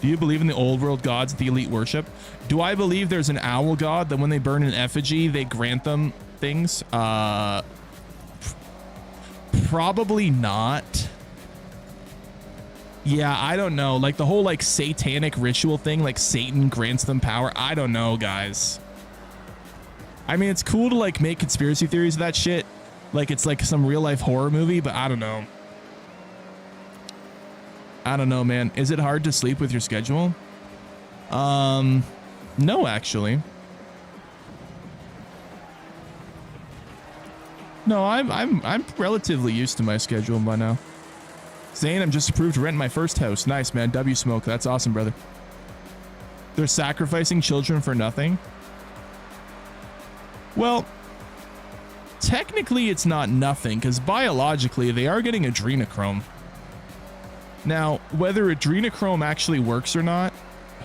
Do you believe in the old world gods the elite worship? Do I believe there's an owl god that when they burn an effigy, they grant them things? Probably not. Yeah, I don't know. Like the whole like satanic ritual thing, like Satan grants them power. I don't know, guys. I mean, it's cool to like make conspiracy theories of that shit. Like it's like some real life horror movie, but I don't know. I don't know, man. Is it hard to sleep with your schedule? No, actually. No, I'm relatively used to my schedule by now. Zane, I'm just approved to rent my first house. Nice, man. W Smoke. That's awesome, brother. They're sacrificing children for nothing. Well, technically it's not nothing because biologically they are getting adrenochrome. Now, whether adrenochrome actually works or not,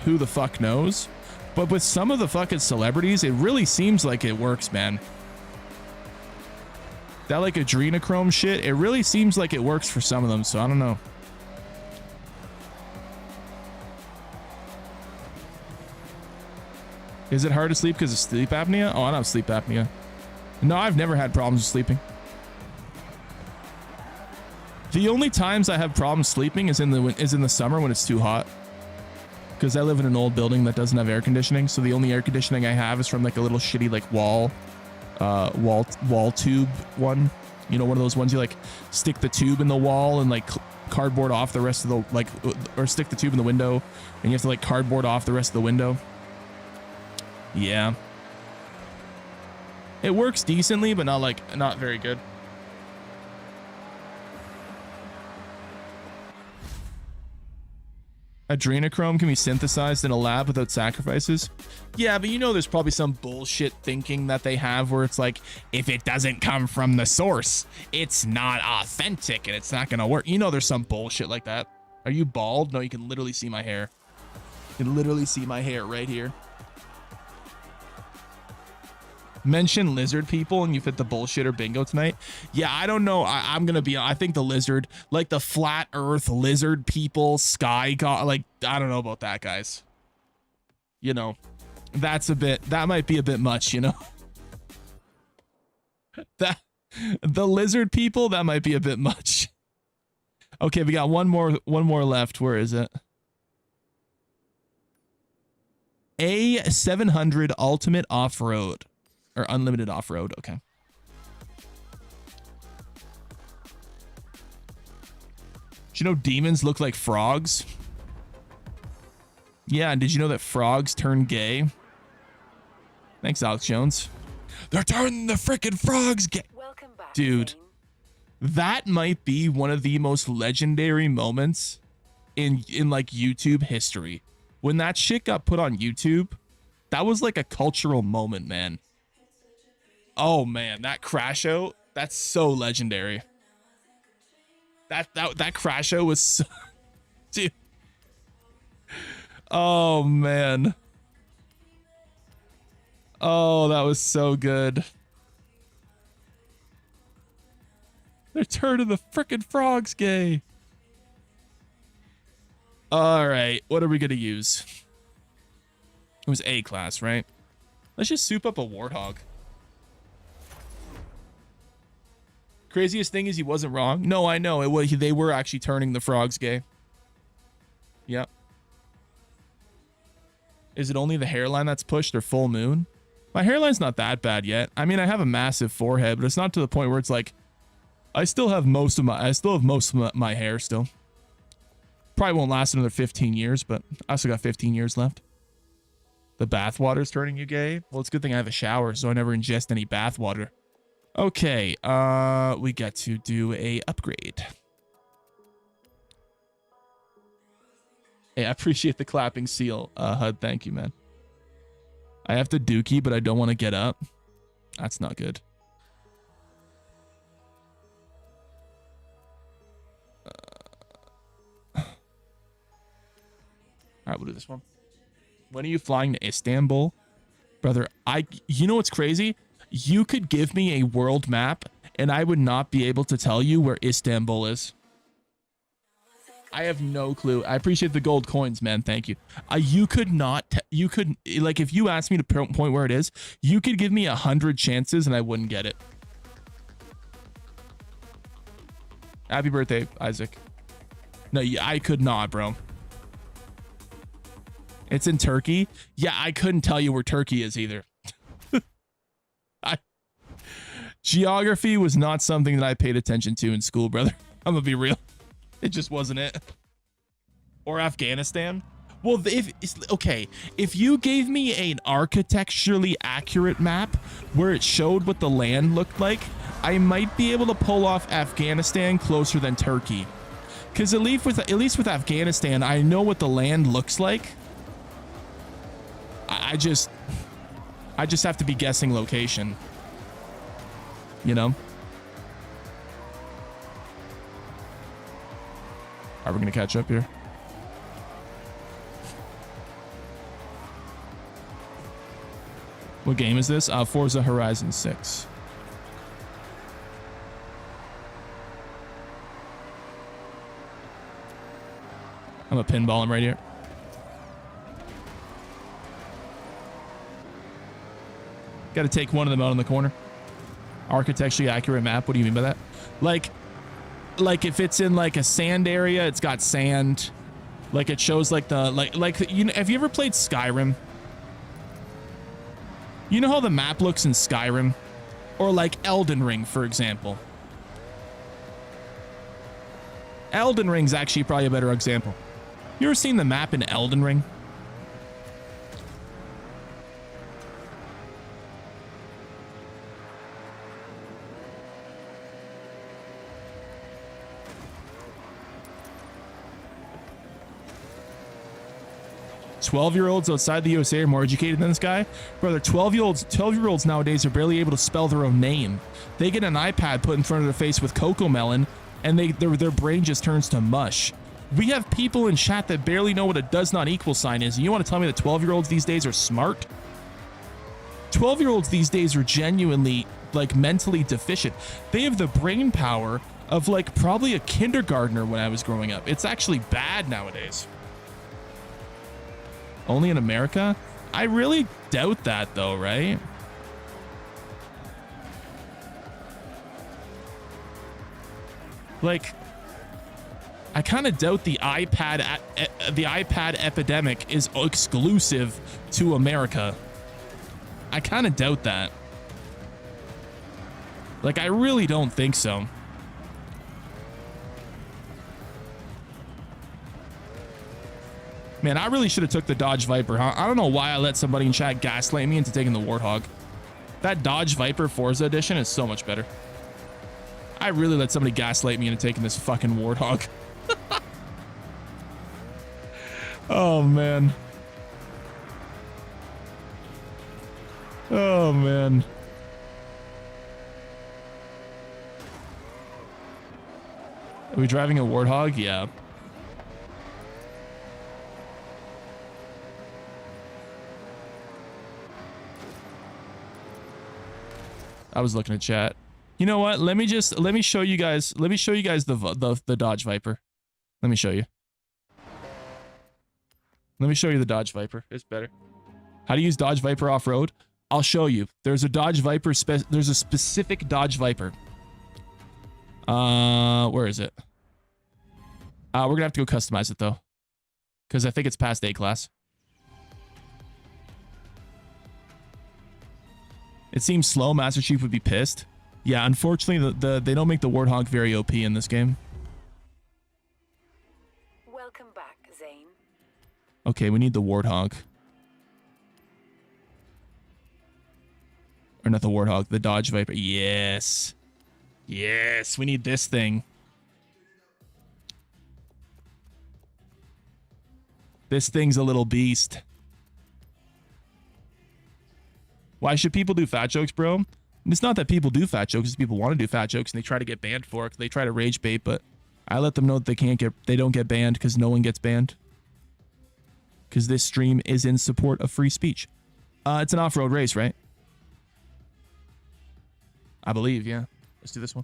who the fuck knows? But with some of the fucking celebrities, it really seems like it works, man. That like adrenochrome shit, it really seems like it works for some of them, so I don't know. Is it hard to sleep because of sleep apnea? Oh, I don't have sleep apnea. No, I've never had problems with sleeping. The only times I have problems sleeping is in the summer when it's too hot. Because I live in an old building that doesn't have air conditioning, so the only air conditioning I have is from like a little shitty like wall tube one. You know, one of those ones you like stick the tube in the wall and like cardboard off the rest of the like, or stick the tube in the window and you have to like cardboard off the rest of the window. Yeah. It works decently, but not very good. Adrenochrome can be synthesized in a lab without sacrifices. Yeah, but you know there's probably some bullshit thinking that they have where it's like, if it doesn't come from the source, it's not authentic and it's not gonna work. You know there's some bullshit like that. Are you bald? No, you can literally see my hair. You can literally see my hair right here. Mention lizard people and you fit the bullshitter bingo tonight. Yeah, I don't know. I'm gonna be, I think the lizard, like the flat earth lizard people, sky god, like I don't know about that, guys. You know, that might be a bit much, you know. That the lizard people, that might be a bit much. Okay, we got one more left. Where is it? A700 Ultimate Off-Road. Or unlimited off-road, okay. Did you know demons look like frogs? Yeah, and did you know that frogs turn gay? Thanks, Alex Jones. They're turning the frickin' frogs gay. Welcome back, dude. Zane. That might be one of the most legendary moments in like YouTube history. When that shit got put on YouTube, that was like a cultural moment, man. Oh man, that crash out, that's so legendary. That crash out was so, dude. Oh man. Oh, that was so good. They're turning the frickin' frogs gay. All right, what are we gonna use? It was A class, right? Let's just soup up a warthog. Craziest thing is he wasn't wrong. No, I know. It was, they were actually turning the frogs gay. Yep. Is it only the hairline that's pushed or full moon? My hairline's not that bad yet. I mean, I have a massive forehead, but it's not to the point where it's like I still have most of my hair still. Probably won't last another 15 years, but I also got 15 years left. The bath water's turning you gay? Well, it's a good thing I have a shower, so I never ingest any bath water. Okay, we get to do a upgrade. Hey, I appreciate the clapping seal, HUD. Thank you, man. I have to dookie, but I don't want to get up. That's not good. All right, we'll do this one. When are you flying to Istanbul? Brother, you know what's crazy? You could give me a world map and I would not be able to tell you where Istanbul is. I have no clue. I appreciate the gold coins, man. Thank you. You could not, like, if you asked me to point where it is, you could give me 100 chances and I wouldn't get it. Happy birthday, Isaac. No, I could not, bro. It's in Turkey. Yeah, I couldn't tell you where Turkey is either. Geography was not something that I paid attention to in school, brother. I'm gonna be real. It just wasn't it. Or Afghanistan. Well, if you gave me an architecturally accurate map where it showed what the land looked like, I might be able to pull off Afghanistan closer than Turkey. Because at least with Afghanistan, I know what the land looks like. I just have to be guessing location. You know? Are we gonna catch up here? What game is this? Forza Horizon 6. I'm a pinball him right here. Got to take one of them out in the corner. Architecturally accurate map. What do you mean by that? Like if it's in like a sand area, it's got sand. Like it shows like the like you know, have you ever played Skyrim? You know how the map looks in Skyrim, or like Elden Ring, for example. Elden Ring's actually probably a better example. You ever seen the map in Elden Ring? "12-year-olds outside the USA are more educated than this guy." Brother, 12-year-olds nowadays are barely able to spell their own name. They get an iPad put in front of their face with Cocomelon, and their brain just turns to mush. We have people in chat that barely know what a does not equal sign is, and you want to tell me that 12-year-olds these days are smart? 12-year-olds these days are genuinely, like, mentally deficient. They have the brain power of, like, probably a kindergartner when I was growing up. It's actually bad nowadays. Only in America? I really doubt that, though, right? Like, I kind of doubt the iPad epidemic is exclusive to America. I kind of doubt that. Like, I really don't think so. Man, I really should have took the Dodge Viper, huh? I don't know why I let somebody in chat gaslight me into taking the Warthog. That Dodge Viper Forza edition is so much better. I really let somebody gaslight me into taking this fucking Warthog. Oh, man. Oh, man. Are we driving a Warthog? Yeah. I was looking at chat. You know what? Let me show you guys the Dodge Viper. Let me show you. Let me show you the Dodge Viper. It's better. How to use Dodge Viper off-road? I'll show you. There's a Dodge Viper there's a specific Dodge Viper. Where is it? We're gonna have to go customize it though, because I think it's past A class. It seems slow. Master Chief would be pissed. Yeah, unfortunately, they don't make the Warthog very OP in this game. Welcome back, Zane. Okay, we need the Warthog. Or not the Warthog, the Dodge Viper. Yes. Yes, we need this thing. This thing's a little beast. Why should people do fat jokes, bro? It's not that people do fat jokes, it's people want to do fat jokes and they try to get banned for it. They try to rage bait, but I let them know that they don't get banned because no one gets banned. Because this stream is in support of free speech. It's an off-road race, right? I believe, yeah. Let's do this one.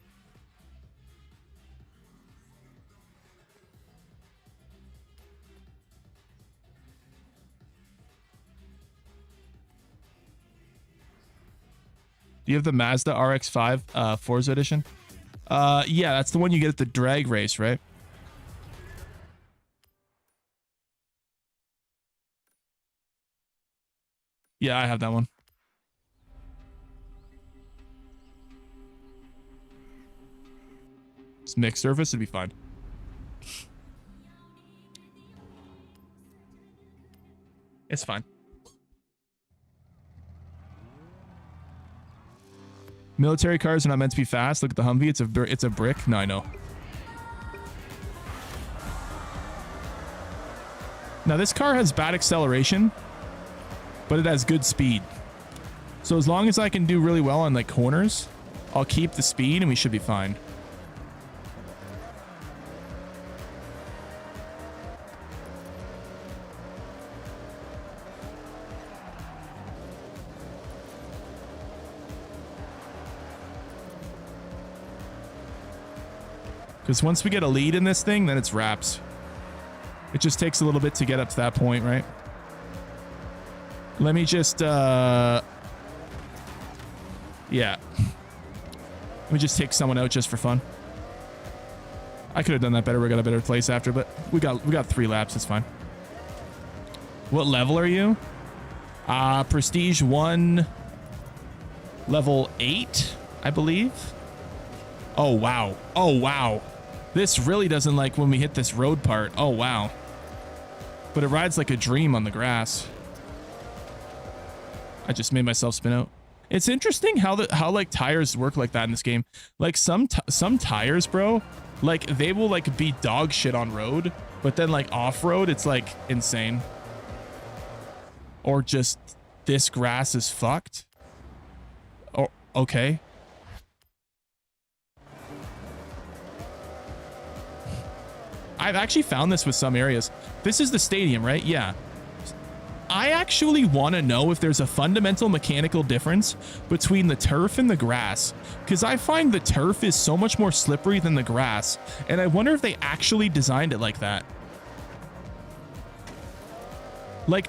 Do you have the Mazda RX-5 Forza edition? Yeah, that's the one you get at the drag race, right? Yeah, I have that one. It's mixed surface, it'd be fine. It's fine. Military cars are not meant to be fast. Look at the Humvee. It's a brick. No, I know. Now this car has bad acceleration, but it has good speed. So as long as I can do really well on like corners, I'll keep the speed and we should be fine. Because once we get a lead in this thing, then it's wraps. It just takes a little bit to get up to that point, right? Let me just, Yeah. Let me just take someone out just for fun. I could have done that better. We got a better place after, but we got 3 laps. It's fine. What level are you? Prestige 1, level 8, I believe. Oh, wow. Oh, wow. This really doesn't like when we hit this road part. Oh, wow. But it rides like a dream on the grass. I just made myself spin out. It's interesting how like tires work like that in this game. Like some tires, bro, like they will like be dog shit on road, but then like off road, it's like insane. Or just this grass is fucked. Oh, okay. I've actually found this with some areas. This is the stadium, right? Yeah. I actually want to know if there's a fundamental mechanical difference between the turf and the grass, because I find the turf is so much more slippery than the grass, and I wonder if they actually designed it like that. Like,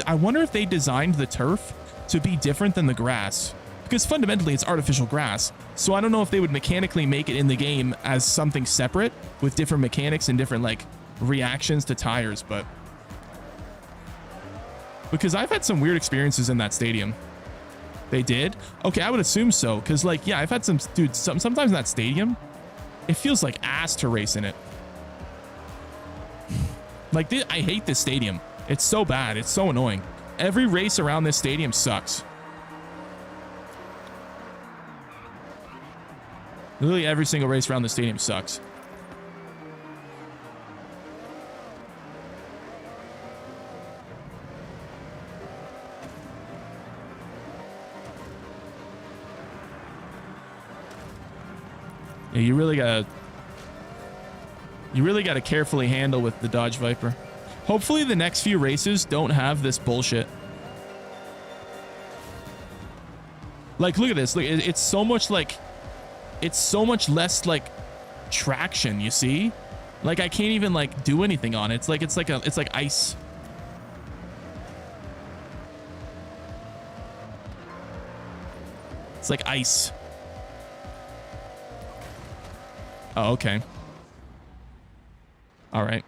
I wonder if they designed the turf to be different than the grass, because fundamentally it's artificial grass. So I don't know if they would mechanically make it in the game as something separate with different mechanics and different like reactions to tires, but because I've had some weird experiences in that stadium. They did? Okay, I would assume so, because like, yeah, I've had some, dude, sometimes in that stadium, it feels like ass to race in it. Like, I hate this stadium. It's so bad. It's so annoying. Every race around this stadium sucks. Literally every single race around the stadium sucks. Yeah, you really gotta carefully handle with the Dodge Viper. Hopefully the next few races don't have this bullshit. Like, look at this. Look, it's so much like, it's so much less like traction, you see? Like I can't even like do anything on it. It's like ice. It's like ice. Oh, okay. All right.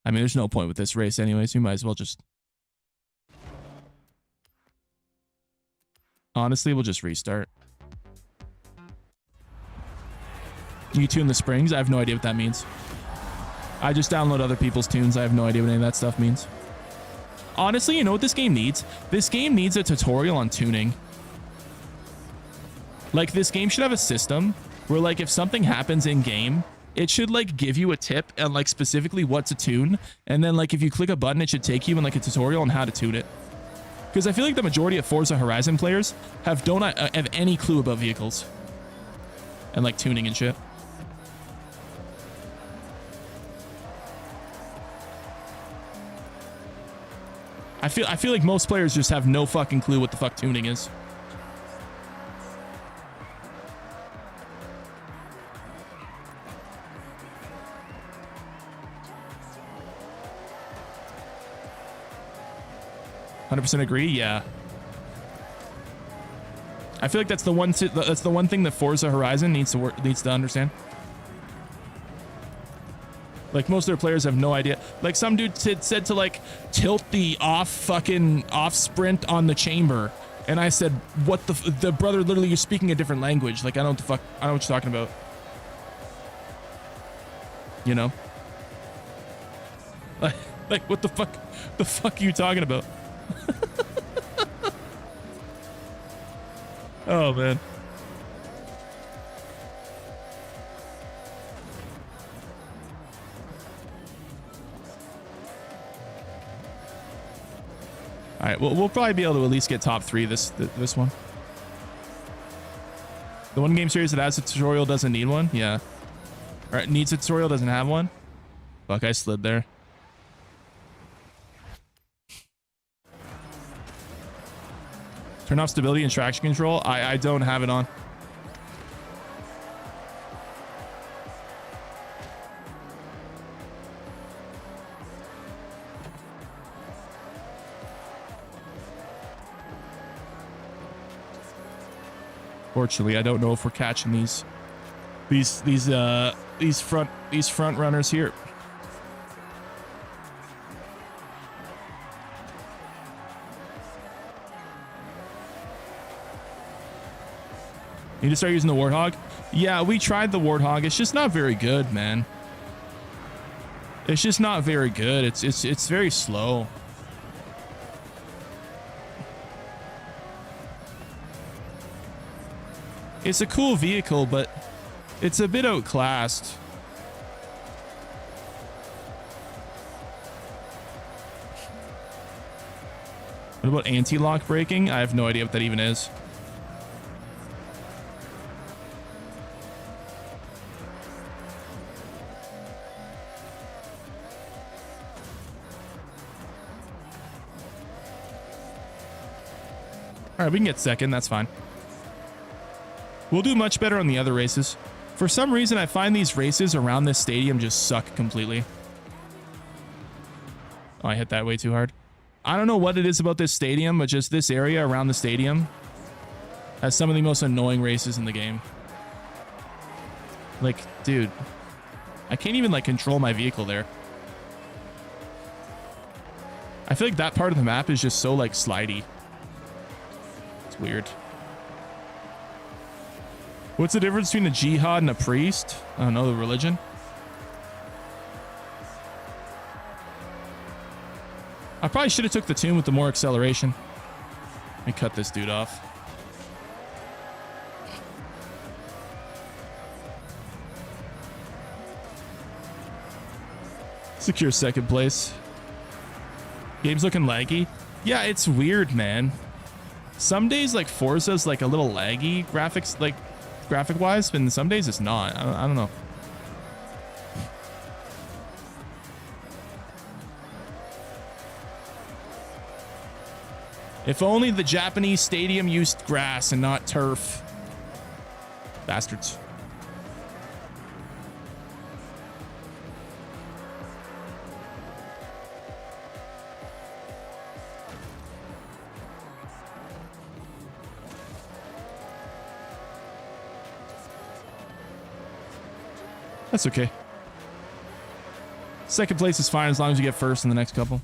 I mean, there's no point with this race anyways. We might as well just... Honestly, we'll just restart. You tune the springs? I have no idea what that means. I just download other people's tunes. I have no idea what any of that stuff means. Honestly, you know what this game needs? This game needs a tutorial on tuning. Like, this game should have a system where, like, if something happens in game, it should, like, give you a tip and, like, specifically what to tune. And then, like, if you click a button, it should take you in, like, a tutorial on how to tune it. Because I feel like the majority of Forza Horizon players don't have any clue about vehicles. And, like, tuning and shit. I feel like most players just have no fucking clue what the fuck tuning is. %, agree. Yeah. I feel like that's the one thing that Forza Horizon needs to understand. Like, most of their players have no idea. Like, some dude said to, like, tilt the off sprint on the chamber. And I said, what the brother, literally, you're speaking a different language. Like, I don't know what you're talking about. You know? Like, what the fuck are you talking about? Oh, man. All right, well, we'll probably be able to at least get top 3 this one. The one game series that has a tutorial doesn't need one? Yeah. All right, needs a tutorial, doesn't have one? Fuck, I slid there. Turn off stability and traction control. I don't have it on. Fortunately, I don't know if we're catching these front runners here. You just start using the Warthog? Yeah, we tried the Warthog. It's just not very good, man. It's just not very good. It's very slow. It's a cool vehicle, but it's a bit outclassed. What about anti-lock braking? I have no idea what that even is. All right, we can get second. That's fine. We'll do much better on the other races. For some reason, I find these races around this stadium just suck completely. Oh, I hit that way too hard. I don't know what it is about this stadium, but just this area around the stadium has some of the most annoying races in the game. Like, dude, I can't even like control my vehicle there. I feel like that part of the map is just so like slidey. It's weird. What's the difference between a jihad and a priest? I don't know, the religion. I probably should have took the tune with the more acceleration. Let me cut this dude off. Secure second place. Game's looking laggy. Yeah, it's weird, man. Some days like Forza's like a little laggy graphics, like graphic wise, and some days it's not. I don't know. If only the Japanese stadium used grass and not turf. Bastards. That's okay. Second place is fine as long as you get first in the next couple.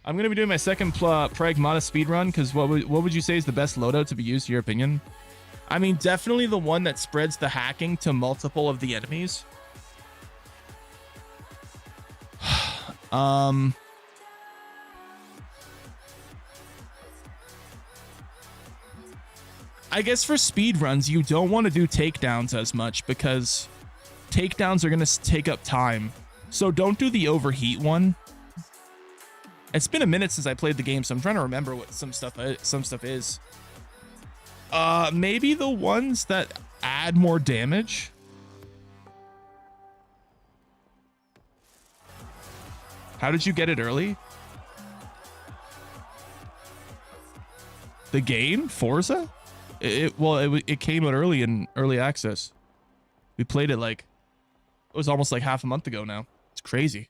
I'm going to be doing my second Pragmata speedrun because what would you say is the best loadout to be used, in your opinion? I mean, definitely the one that spreads the hacking to multiple of the enemies. I guess for speedruns, you don't want to do takedowns as much because takedowns are going to take up time. So don't do the overheat one. It's been a minute since I played the game, so I'm trying to remember what some stuff is. Maybe the ones that add more damage. How did you get it early? The game, Forza? It came out early in early access. We played it like it was almost like half a month ago now. It's crazy.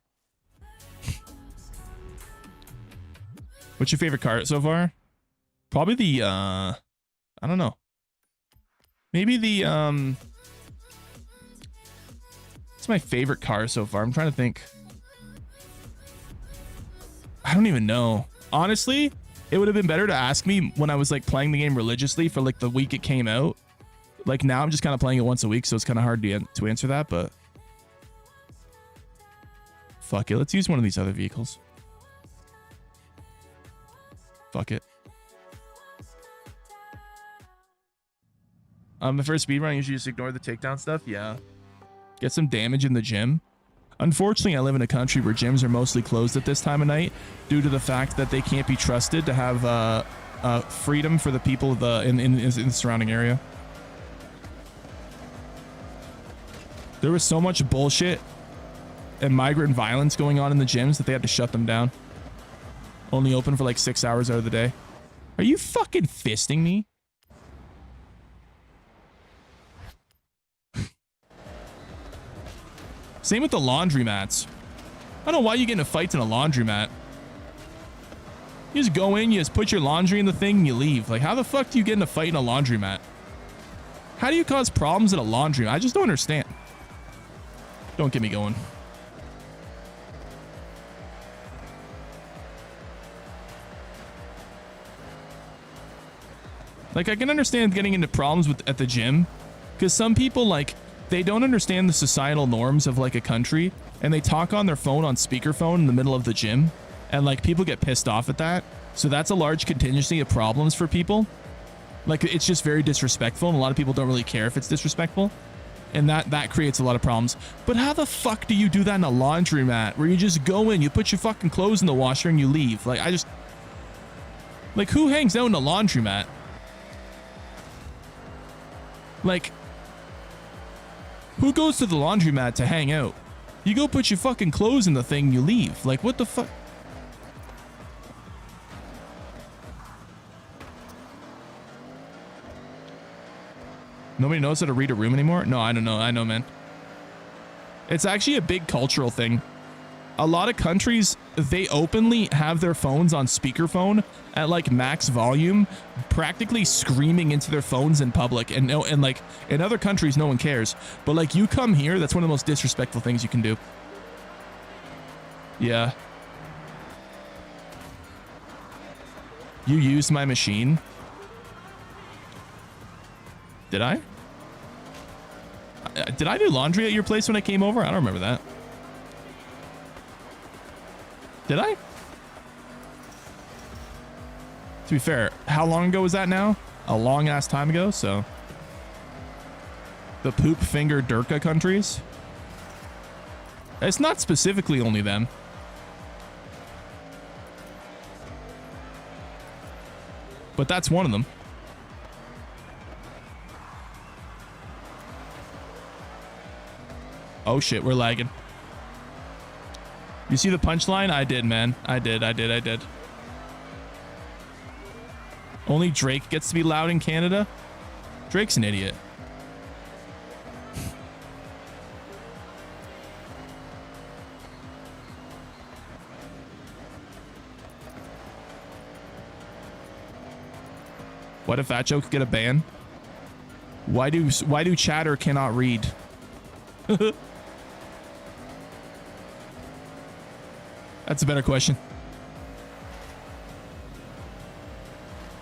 What's your favorite car so far? Probably the I don't know. Maybe the it's my favorite car so far. I'm trying to think. I don't even know. Honestly, it would have been better to ask me when I was like playing the game religiously for like the week it came out. Like now I'm just kind of playing it once a week, so it's kind of hard to answer that, but fuck it. Let's use one of these other vehicles. Fuck it. The first speedrun, I usually just ignore the takedown stuff. Yeah. Get some damage in the gym. Unfortunately, I live in a country where gyms are mostly closed at this time of night due to the fact that they can't be trusted to have freedom for the people in the surrounding area. There was so much bullshit and migrant violence going on in the gyms that they had to shut them down. Only open for like 6 hours out of the day. Are you fucking fisting me? Same with the laundromats. I don't know why you get into fights in a laundromat. You just go in, you just put your laundry in the thing, and you leave. Like, how the fuck do you get in a fight in a laundromat? How do you cause problems at a laundromat? I just don't understand. Don't get me going. Like, I can understand getting into problems at the gym, because some people, like, they don't understand the societal norms of, like, a country, and they talk on their phone on speakerphone in the middle of the gym, and, like, people get pissed off at that. So that's a large contingency of problems for people. Like, it's just very disrespectful, and a lot of people don't really care if it's disrespectful, and that creates a lot of problems. But how the fuck do you do that in a laundromat, where you just go in, you put your fucking clothes in the washer, and you leave? Like, like, who hangs out in a laundromat? Like, who goes to the laundromat to hang out? You go put your fucking clothes in the thing, you leave. Like, what the fuck? Nobody knows how to read a room anymore? No, I don't know. I know, man. It's actually a big cultural thing. A lot of countries, they openly have their phones on speakerphone at like max volume, practically screaming into their phones in public. And like in other countries, no one cares. But like you come here, that's one of the most disrespectful things you can do. Yeah. You used my machine? Did I? Did I do laundry at your place when I came over? I don't remember that. Did I? To be fair, how long ago was that now? A long ass time ago, so. The poop finger Durka countries? It's not specifically only them. But that's one of them. Oh shit, we're lagging. You see the punchline? I did, man. I did. Only Drake gets to be loud in Canada? Drake's an idiot. What if that joke could get a ban? Why do chatter cannot read? That's a better question.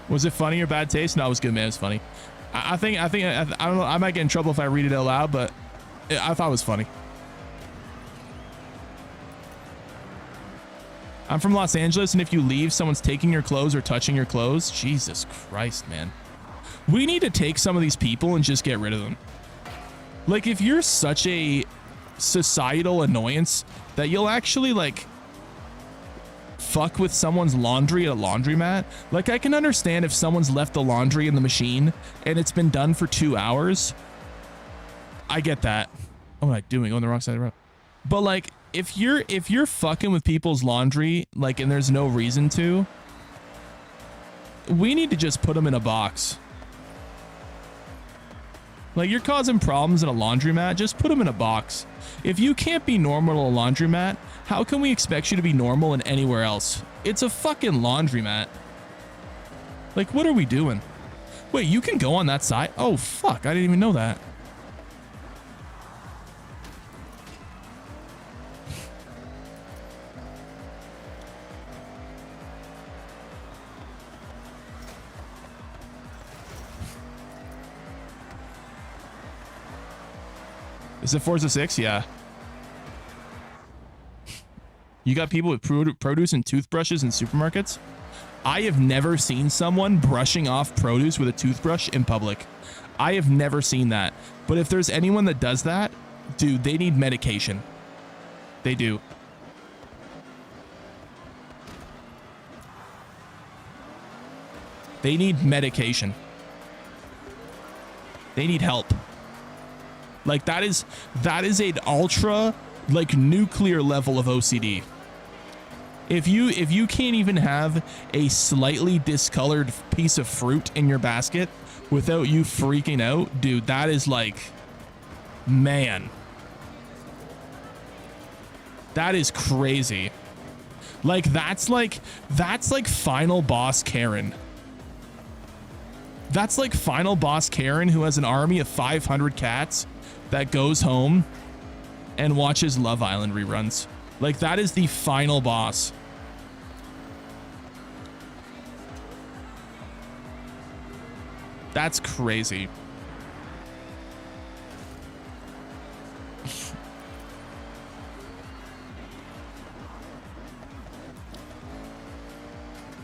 Was it funny or bad taste? No, it was good, man. It was funny. I don't know. I might get in trouble if I read it out loud, but I thought it was funny. I'm from Los Angeles, and if you leave, someone's taking your clothes or touching your clothes. Jesus Christ, man. We need to take some of these people and just get rid of them. Like, if you're such a societal annoyance that you'll actually, like, fuck with someone's laundry at a laundromat. Like, I can understand if someone's left the laundry in the machine and it's been done for 2 hours. I get that. What am I doing? On the wrong side of the road. But like, if you're fucking with people's laundry, like, and there's no reason to, we need to just put them in a box. Like, you're causing problems in a laundromat, just put them in a box. If you can't be normal at a laundromat, how can we expect you to be normal in anywhere else? It's a fucking laundromat. Like, what are we doing? Wait, you can go on that side? Oh, fuck, I didn't even know that. Is it Forza 6? Yeah. You got people with produce and toothbrushes in supermarkets? I have never seen someone brushing off produce with a toothbrush in public. I have never seen that. But if there's anyone that does that, dude, they need medication. They do. They need medication. They need help. Like, that is an ultra, like, nuclear level of OCD. If you can't even have a slightly discolored piece of fruit in your basket without you freaking out, dude, that is like, man, that is crazy. Like that's like final boss Karen. That's like final boss Karen who has an army of 500 cats that goes home and watches Love Island reruns. Like that is the final boss. That's crazy.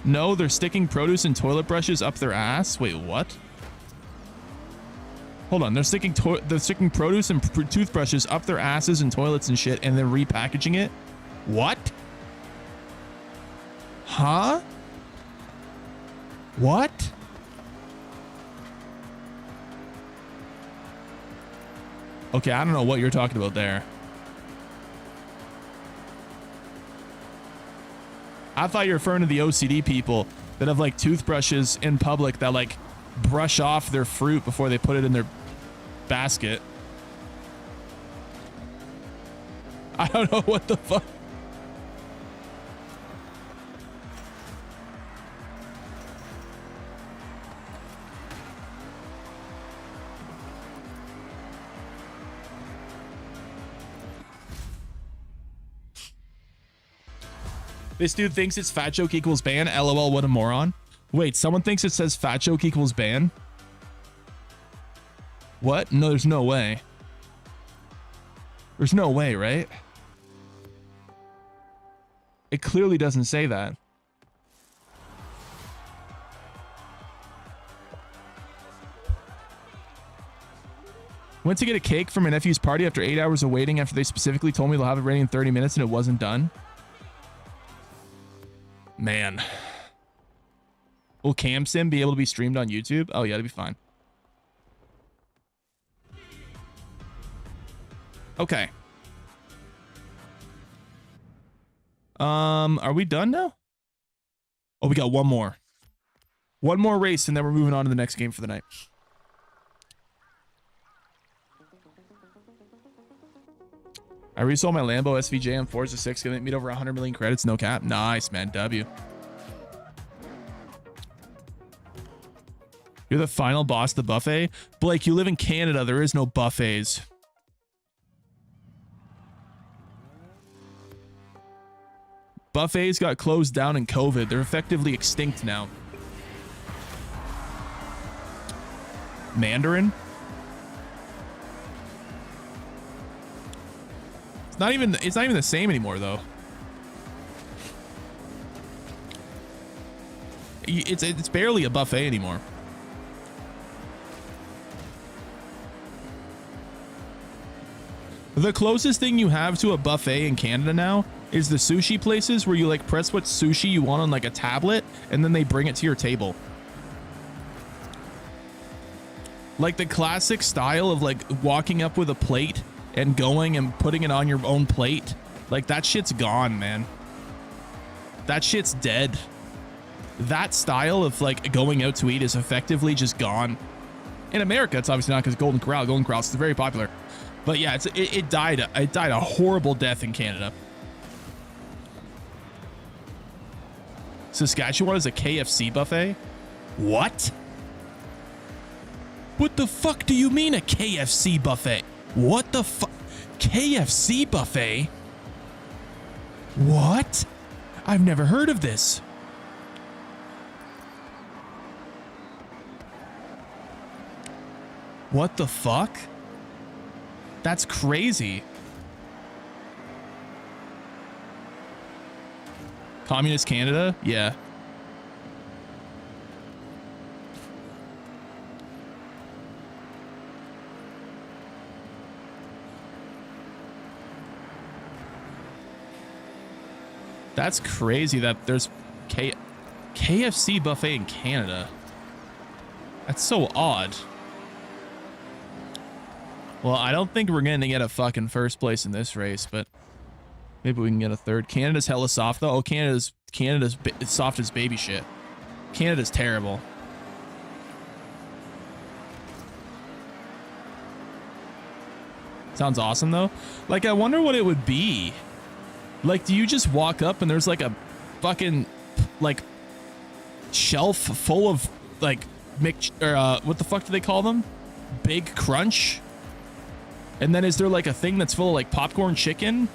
No, they're sticking produce and toilet brushes up their ass. Wait, what? Hold on, they're sticking produce and toothbrushes up their asses and toilets and shit, and then repackaging it. What? Huh? What? Okay, I don't know what you're talking about there. I thought you were referring to the OCD people that have like toothbrushes in public that like brush off their fruit before they put it in their basket. I don't know what the fuck. This dude thinks it's fat joke equals ban. LOL, what a moron. Wait, someone thinks it says fat joke equals ban? What? No, there's no way. There's no way, right? It clearly doesn't say that. Went to get a cake for my nephew's party after 8 hours of waiting after they specifically told me they'll have it ready in 30 minutes and it wasn't done. Man. Will CamSim be able to be streamed on YouTube? Oh, yeah, it'll be fine. Okay. Are we done now? Oh, we got one more. One more race, and then we're moving on to the next game for the night. I resold my Lambo SVJ on Forza 6, gonna meet over 100 million credits, no cap. Nice, man. W. You're the final boss of the buffet? Blake, you live in Canada. There is no buffets. Buffets got closed down in COVID. They're effectively extinct now. Mandarin? It's not even the same anymore though. It's barely a buffet anymore. The closest thing you have to a buffet in Canada now is the sushi places where you like press what sushi you want on like a tablet and then they bring it to your table. Like the classic style of like walking up with a plate and going and putting it on your own plate. Like that shit's gone, man. That shit's dead. That style of like going out to eat is effectively just gone. In America, it's obviously not because Golden Corral is very popular. But yeah, it died a horrible death in Canada. Saskatchewan is a KFC buffet? What? What the fuck do you mean a KFC buffet? What the fuck? KFC buffet? What? I've never heard of this. What the fuck? That's crazy. Communist Canada? Yeah. That's crazy that there's KFC buffet in Canada. That's so odd. Well, I don't think we're going to get a fucking first place in this race, but maybe we can get a third. Canada's hella soft though. Oh, Canada's soft as baby shit. Canada's terrible. Sounds awesome though. Like, I wonder what it would be. Like, do you just walk up and there's like a fucking like shelf full of like what the fuck do they call them? Big Crunch. And then is there like a thing that's full of like popcorn chicken?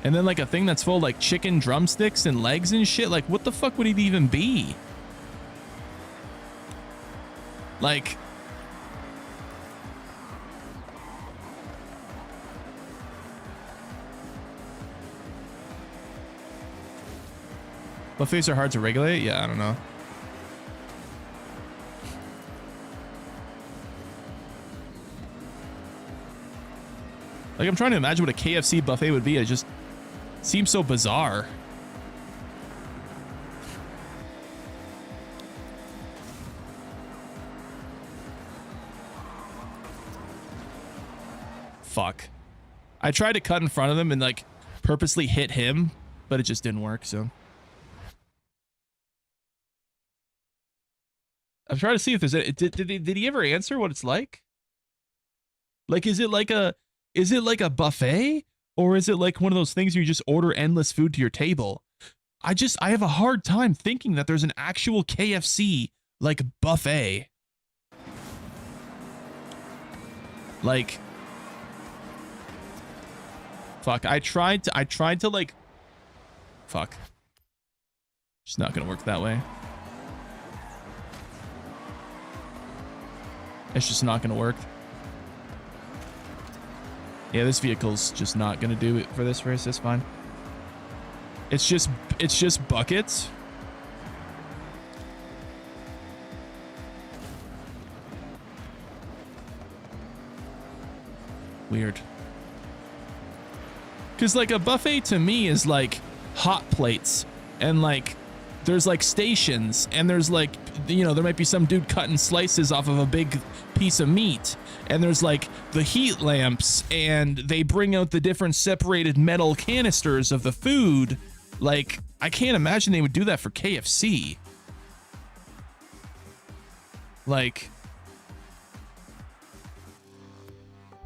And then like a thing that's full of like chicken drumsticks and legs and shit? Like what the fuck would it even be? Like, buffets are hard to regulate? Yeah, I don't know. Like, I'm trying to imagine what a KFC buffet would be. It just seems so bizarre. Fuck. I tried to cut in front of him and like purposely hit him, but it just didn't work, so. I'm trying to see if there's a, did he ever answer what it's like? Like, is it like a buffet, or is it like one of those things where you just order endless food to your table? I have a hard time thinking that there's an actual KFC like buffet. Like, fuck, I tried to like, fuck. It's not gonna work that way. It's just not gonna work. Yeah, this vehicle's just not gonna do it for this race. It's fine. It's just buckets. Weird. Because like a buffet to me is like hot plates, and like there's like stations, and there's like, you know, there might be some dude cutting slices off of a big piece of meat, and there's like the heat lamps, and they bring out the different separated metal canisters of the food. Like, I can't imagine they would do that for KFC. Like,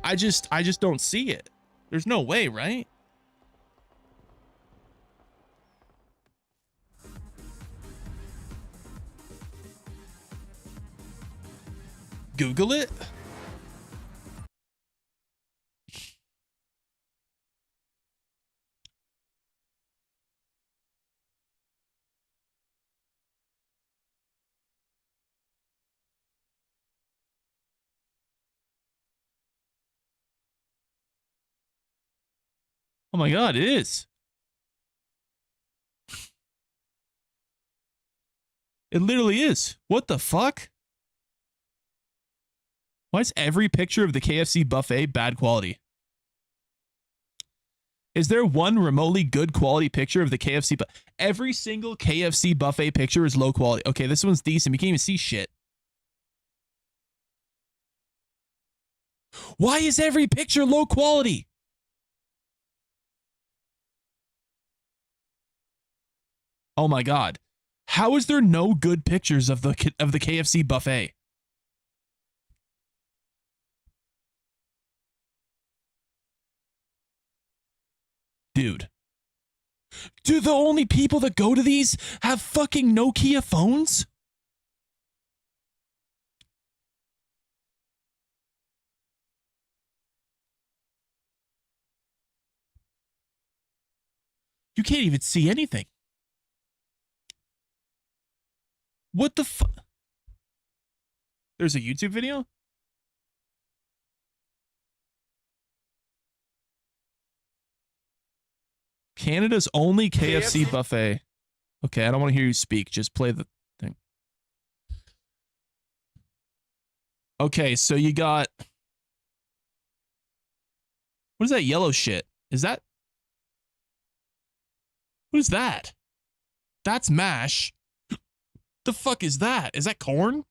I just don't see it. There's no way, right? Google it. Oh my God, it is. It literally is. What the fuck? Why is every picture of the KFC buffet bad quality? Is there one remotely good quality picture of the KFC? But every single KFC buffet picture is low quality. Okay, this one's decent. You can't even see shit. Why is every picture low quality? Oh my God. How is there no good pictures of the KFC buffet? Dude. Do the only people that go to these have fucking Nokia phones? You can't even see anything. What the fuck? There's a YouTube video? Canada's only KFC buffet. Okay, I don't want to hear you speak. Just play the thing. Okay, so you got... What is that yellow shit? Is that... What is that? That's mash. The fuck is that? Is that corn?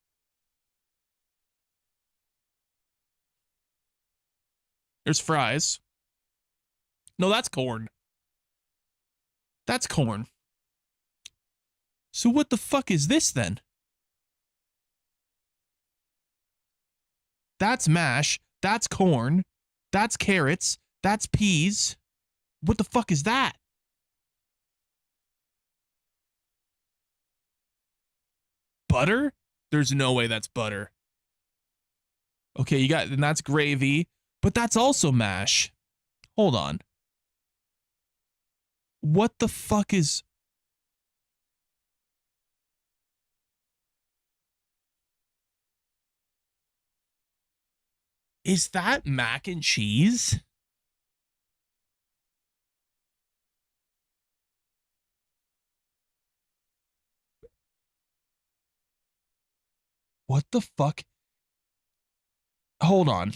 There's fries. No, that's corn. That's corn. So what the fuck is this then? That's mash. That's corn. That's carrots. That's peas. What the fuck is that? butter? There's no way that's butter. Okay, you got, and that's gravy, but that's also mash. Hold on. What the fuck is... Is that mac and cheese? What the fuck? Hold on.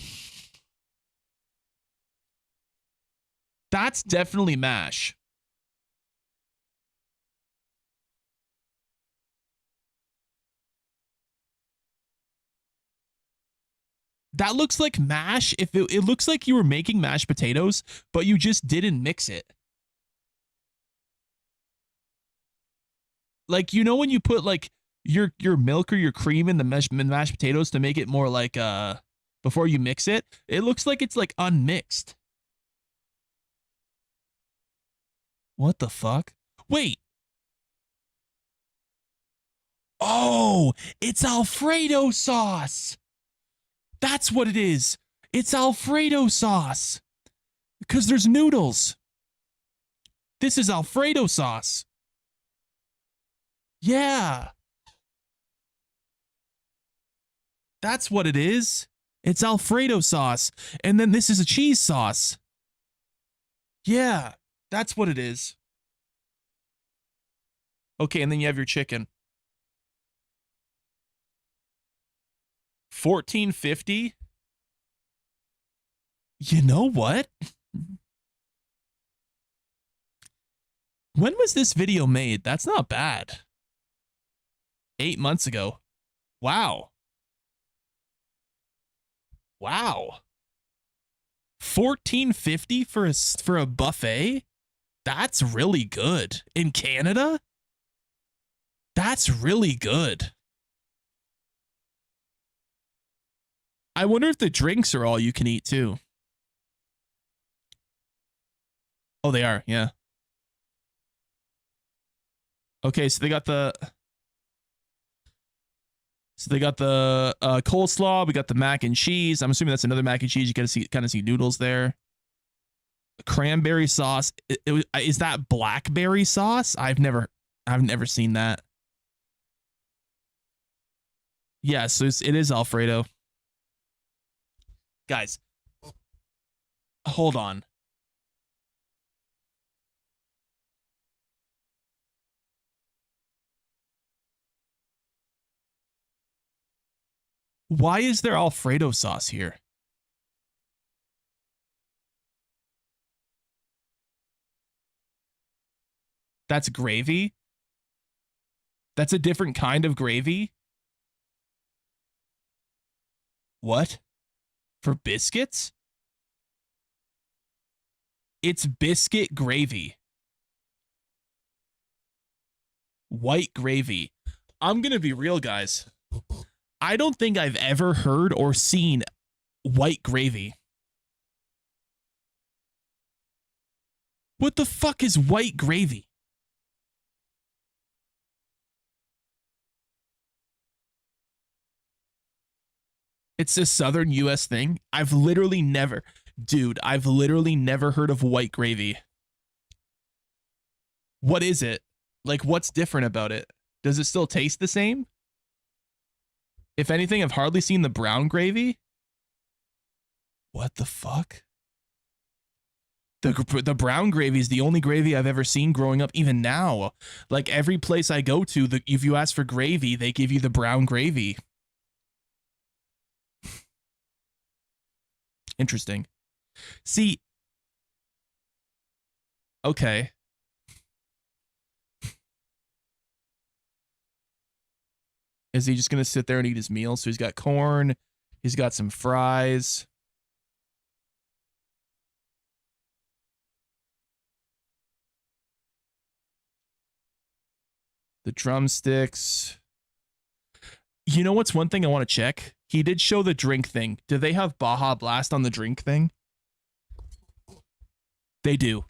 That's definitely mash. That looks like mash. If it looks like you were making mashed potatoes, but you just didn't mix it. Like, you know when you put like your milk or your cream in the mashed potatoes to make it more like before you mix it? It looks like it's like unmixed. What the fuck? Wait. Oh, it's Alfredo sauce. That's what it is. It's Alfredo sauce. Because there's noodles. This is Alfredo sauce. Yeah. That's what it is. It's Alfredo sauce. And then this is a cheese sauce. Yeah, that's what it is. Okay, and then you have your chicken. $14.50. You know what? When was this video made? That's not bad. 8 months ago. Wow. Wow. $14.50 for a buffet? That's really good. In Canada? That's really good. I wonder if the drinks are all you can eat too. Oh, they are, yeah. Okay, so they got the coleslaw. We got the mac and cheese. I'm assuming that's another mac and cheese. You gotta see kind of see noodles there. Cranberry sauce. Is that blackberry sauce? I've never seen that. Yeah, so it is Alfredo. Guys, hold on. Why is there Alfredo sauce here? That's gravy? That's a different kind of gravy? What? For biscuits? It's biscuit gravy. White gravy. I'm gonna be real, guys. I don't think I've ever heard or seen white gravy. What the fuck is white gravy? It's a southern US thing. I've literally never heard of white gravy. What is it? Like, what's different about it? Does it still taste the same? If anything, I've hardly seen the brown gravy. What the fuck? The brown gravy is the only gravy I've ever seen growing up, even now. Like, every place I go to, if you ask for gravy, they give you the brown gravy. Interesting. See, okay. Is he just going to sit there and eat his meal? So he's got corn. He's got some fries. The drumsticks. You know what's one thing I want to check? He did show the drink thing. Do they have Baja Blast on the drink thing? They do.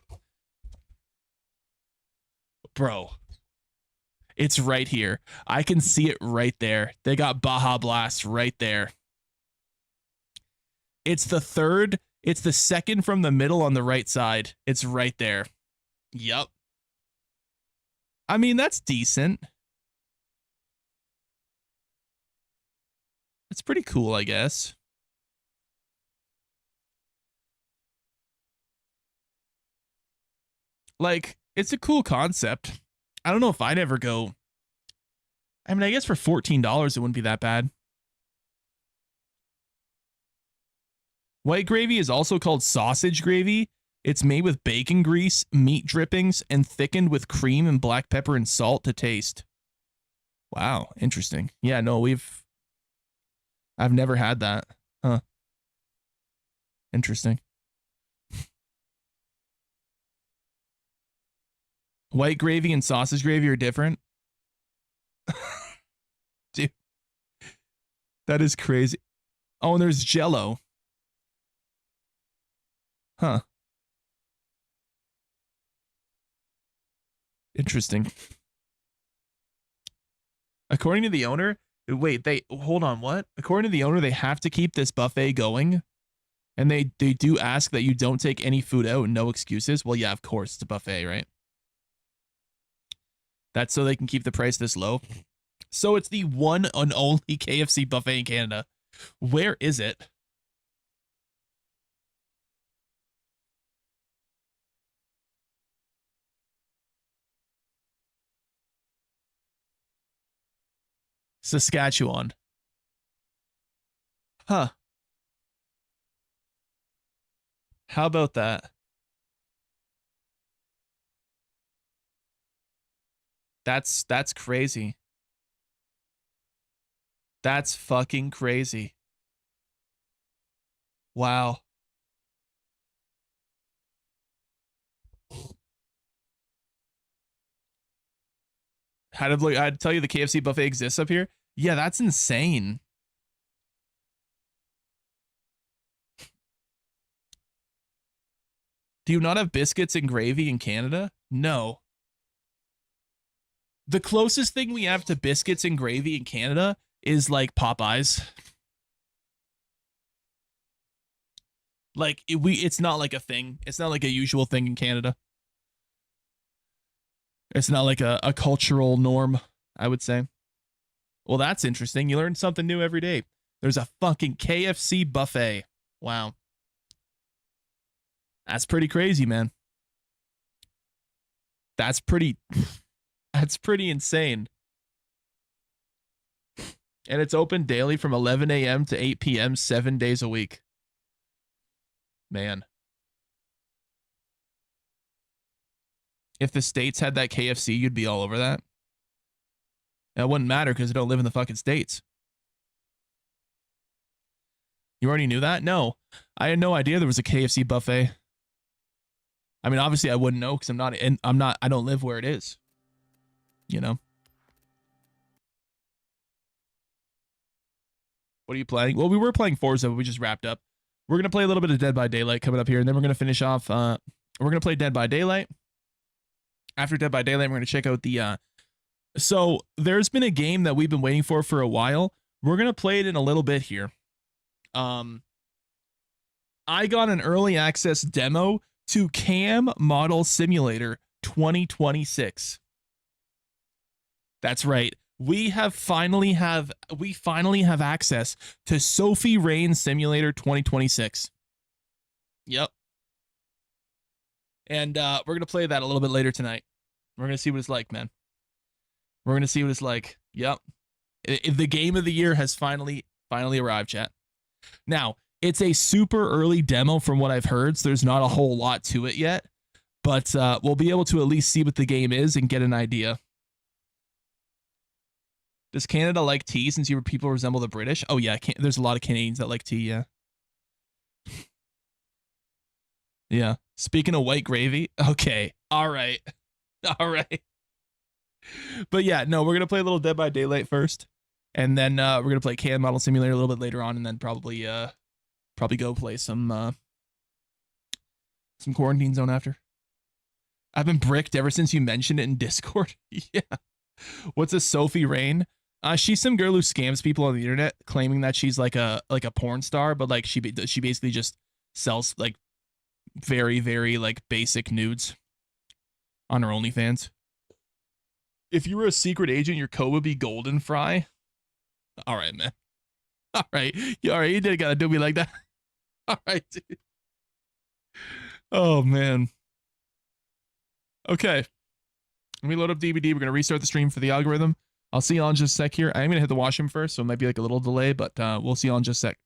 Bro. It's right here. I can see it right there. They got Baja Blast right there. It's the third. It's the second from the middle on the right side. It's right there. Yup. I mean, that's decent. It's pretty cool, I guess. Like, it's a cool concept. I don't know if I'd ever go. I mean, I guess for $14, it wouldn't be that bad. White gravy is also called sausage gravy. It's made with bacon grease, meat drippings, and thickened with cream and black pepper and salt to taste. Wow, interesting. Yeah, no, I've never had that. Huh. Interesting. White gravy and sausage gravy are different. Dude, that is crazy. Oh, and there's Jello. Huh. Interesting. According to the owner, wait, hold on, what? According to the owner, they have to keep this buffet going. And they do ask that you don't take any food out, no excuses. Well, yeah, of course, it's a buffet, right? That's so they can keep the price this low. So it's the one and only KFC buffet in Canada. Where is it? Saskatchewan. Huh. How about that? That's crazy. That's fucking crazy. Wow. I'd tell you the KFC buffet exists up here. Yeah, that's insane. Do you not have biscuits and gravy in Canada? No. The closest thing we have to biscuits and gravy in Canada is like Popeyes. Like it's not like a thing. It's not like a usual thing in Canada. It's not like a cultural norm, I would say. Well, that's interesting. You learn something new every day. There's a fucking KFC buffet. Wow. That's pretty crazy, man. That's pretty insane. And it's open daily from 11 a.m. to 8 p.m. 7 days a week. Man. If the States had that KFC, you'd be all over that. It wouldn't matter because they don't live in the fucking States. You already knew that? No. I had no idea there was a KFC buffet. I mean, obviously I wouldn't know because I don't live where it is. You know? What are you playing? Well, we were playing Forza, but we just wrapped up. We're going to play a little bit of Dead by Daylight coming up here, and then we're going to finish off. We're going to play Dead by Daylight. After Dead by Daylight, we're going to check out the... So there's been a game that we've been waiting for a while. We're going to play it in a little bit here. I got an early access demo to Cam Model Simulator 2026. That's right. We finally have access to Sophie Rain Simulator 2026. Yep. And we're going to play that a little bit later tonight. We're going to see what it's like, man. We're going to see what it's like. Yep. The game of the year has finally arrived, chat. Now, it's a super early demo from what I've heard, so there's not a whole lot to it yet. But we'll be able to at least see what the game is and get an idea. Does Canada like tea since your people resemble the British? Oh, yeah. There's a lot of Canadians that like tea, yeah. Yeah. Speaking of white gravy. Okay. All right. All right. But yeah, no, we're going to play a little Dead by Daylight first. And then we're going to play Cam Model Simulator a little bit later on. And then probably go play some Quarantine Zone after. I've been bricked ever since you mentioned it in Discord. Yeah. What's a Sophie Rain? She's some girl who scams people on the internet, claiming that she's like a porn star, but like she basically just sells like very very like basic nudes on her OnlyFans. If you were a secret agent, your code would be Golden Fry. All right, man. All right, all right. You didn't gotta do me like that. All right, dude. Oh man. Okay. Let me load up DVD. We're gonna restart the stream for the algorithm. I'll see y'all in just a sec here. I'm gonna hit the washroom first, so it might be like a little delay, but we'll see y'all in just a sec.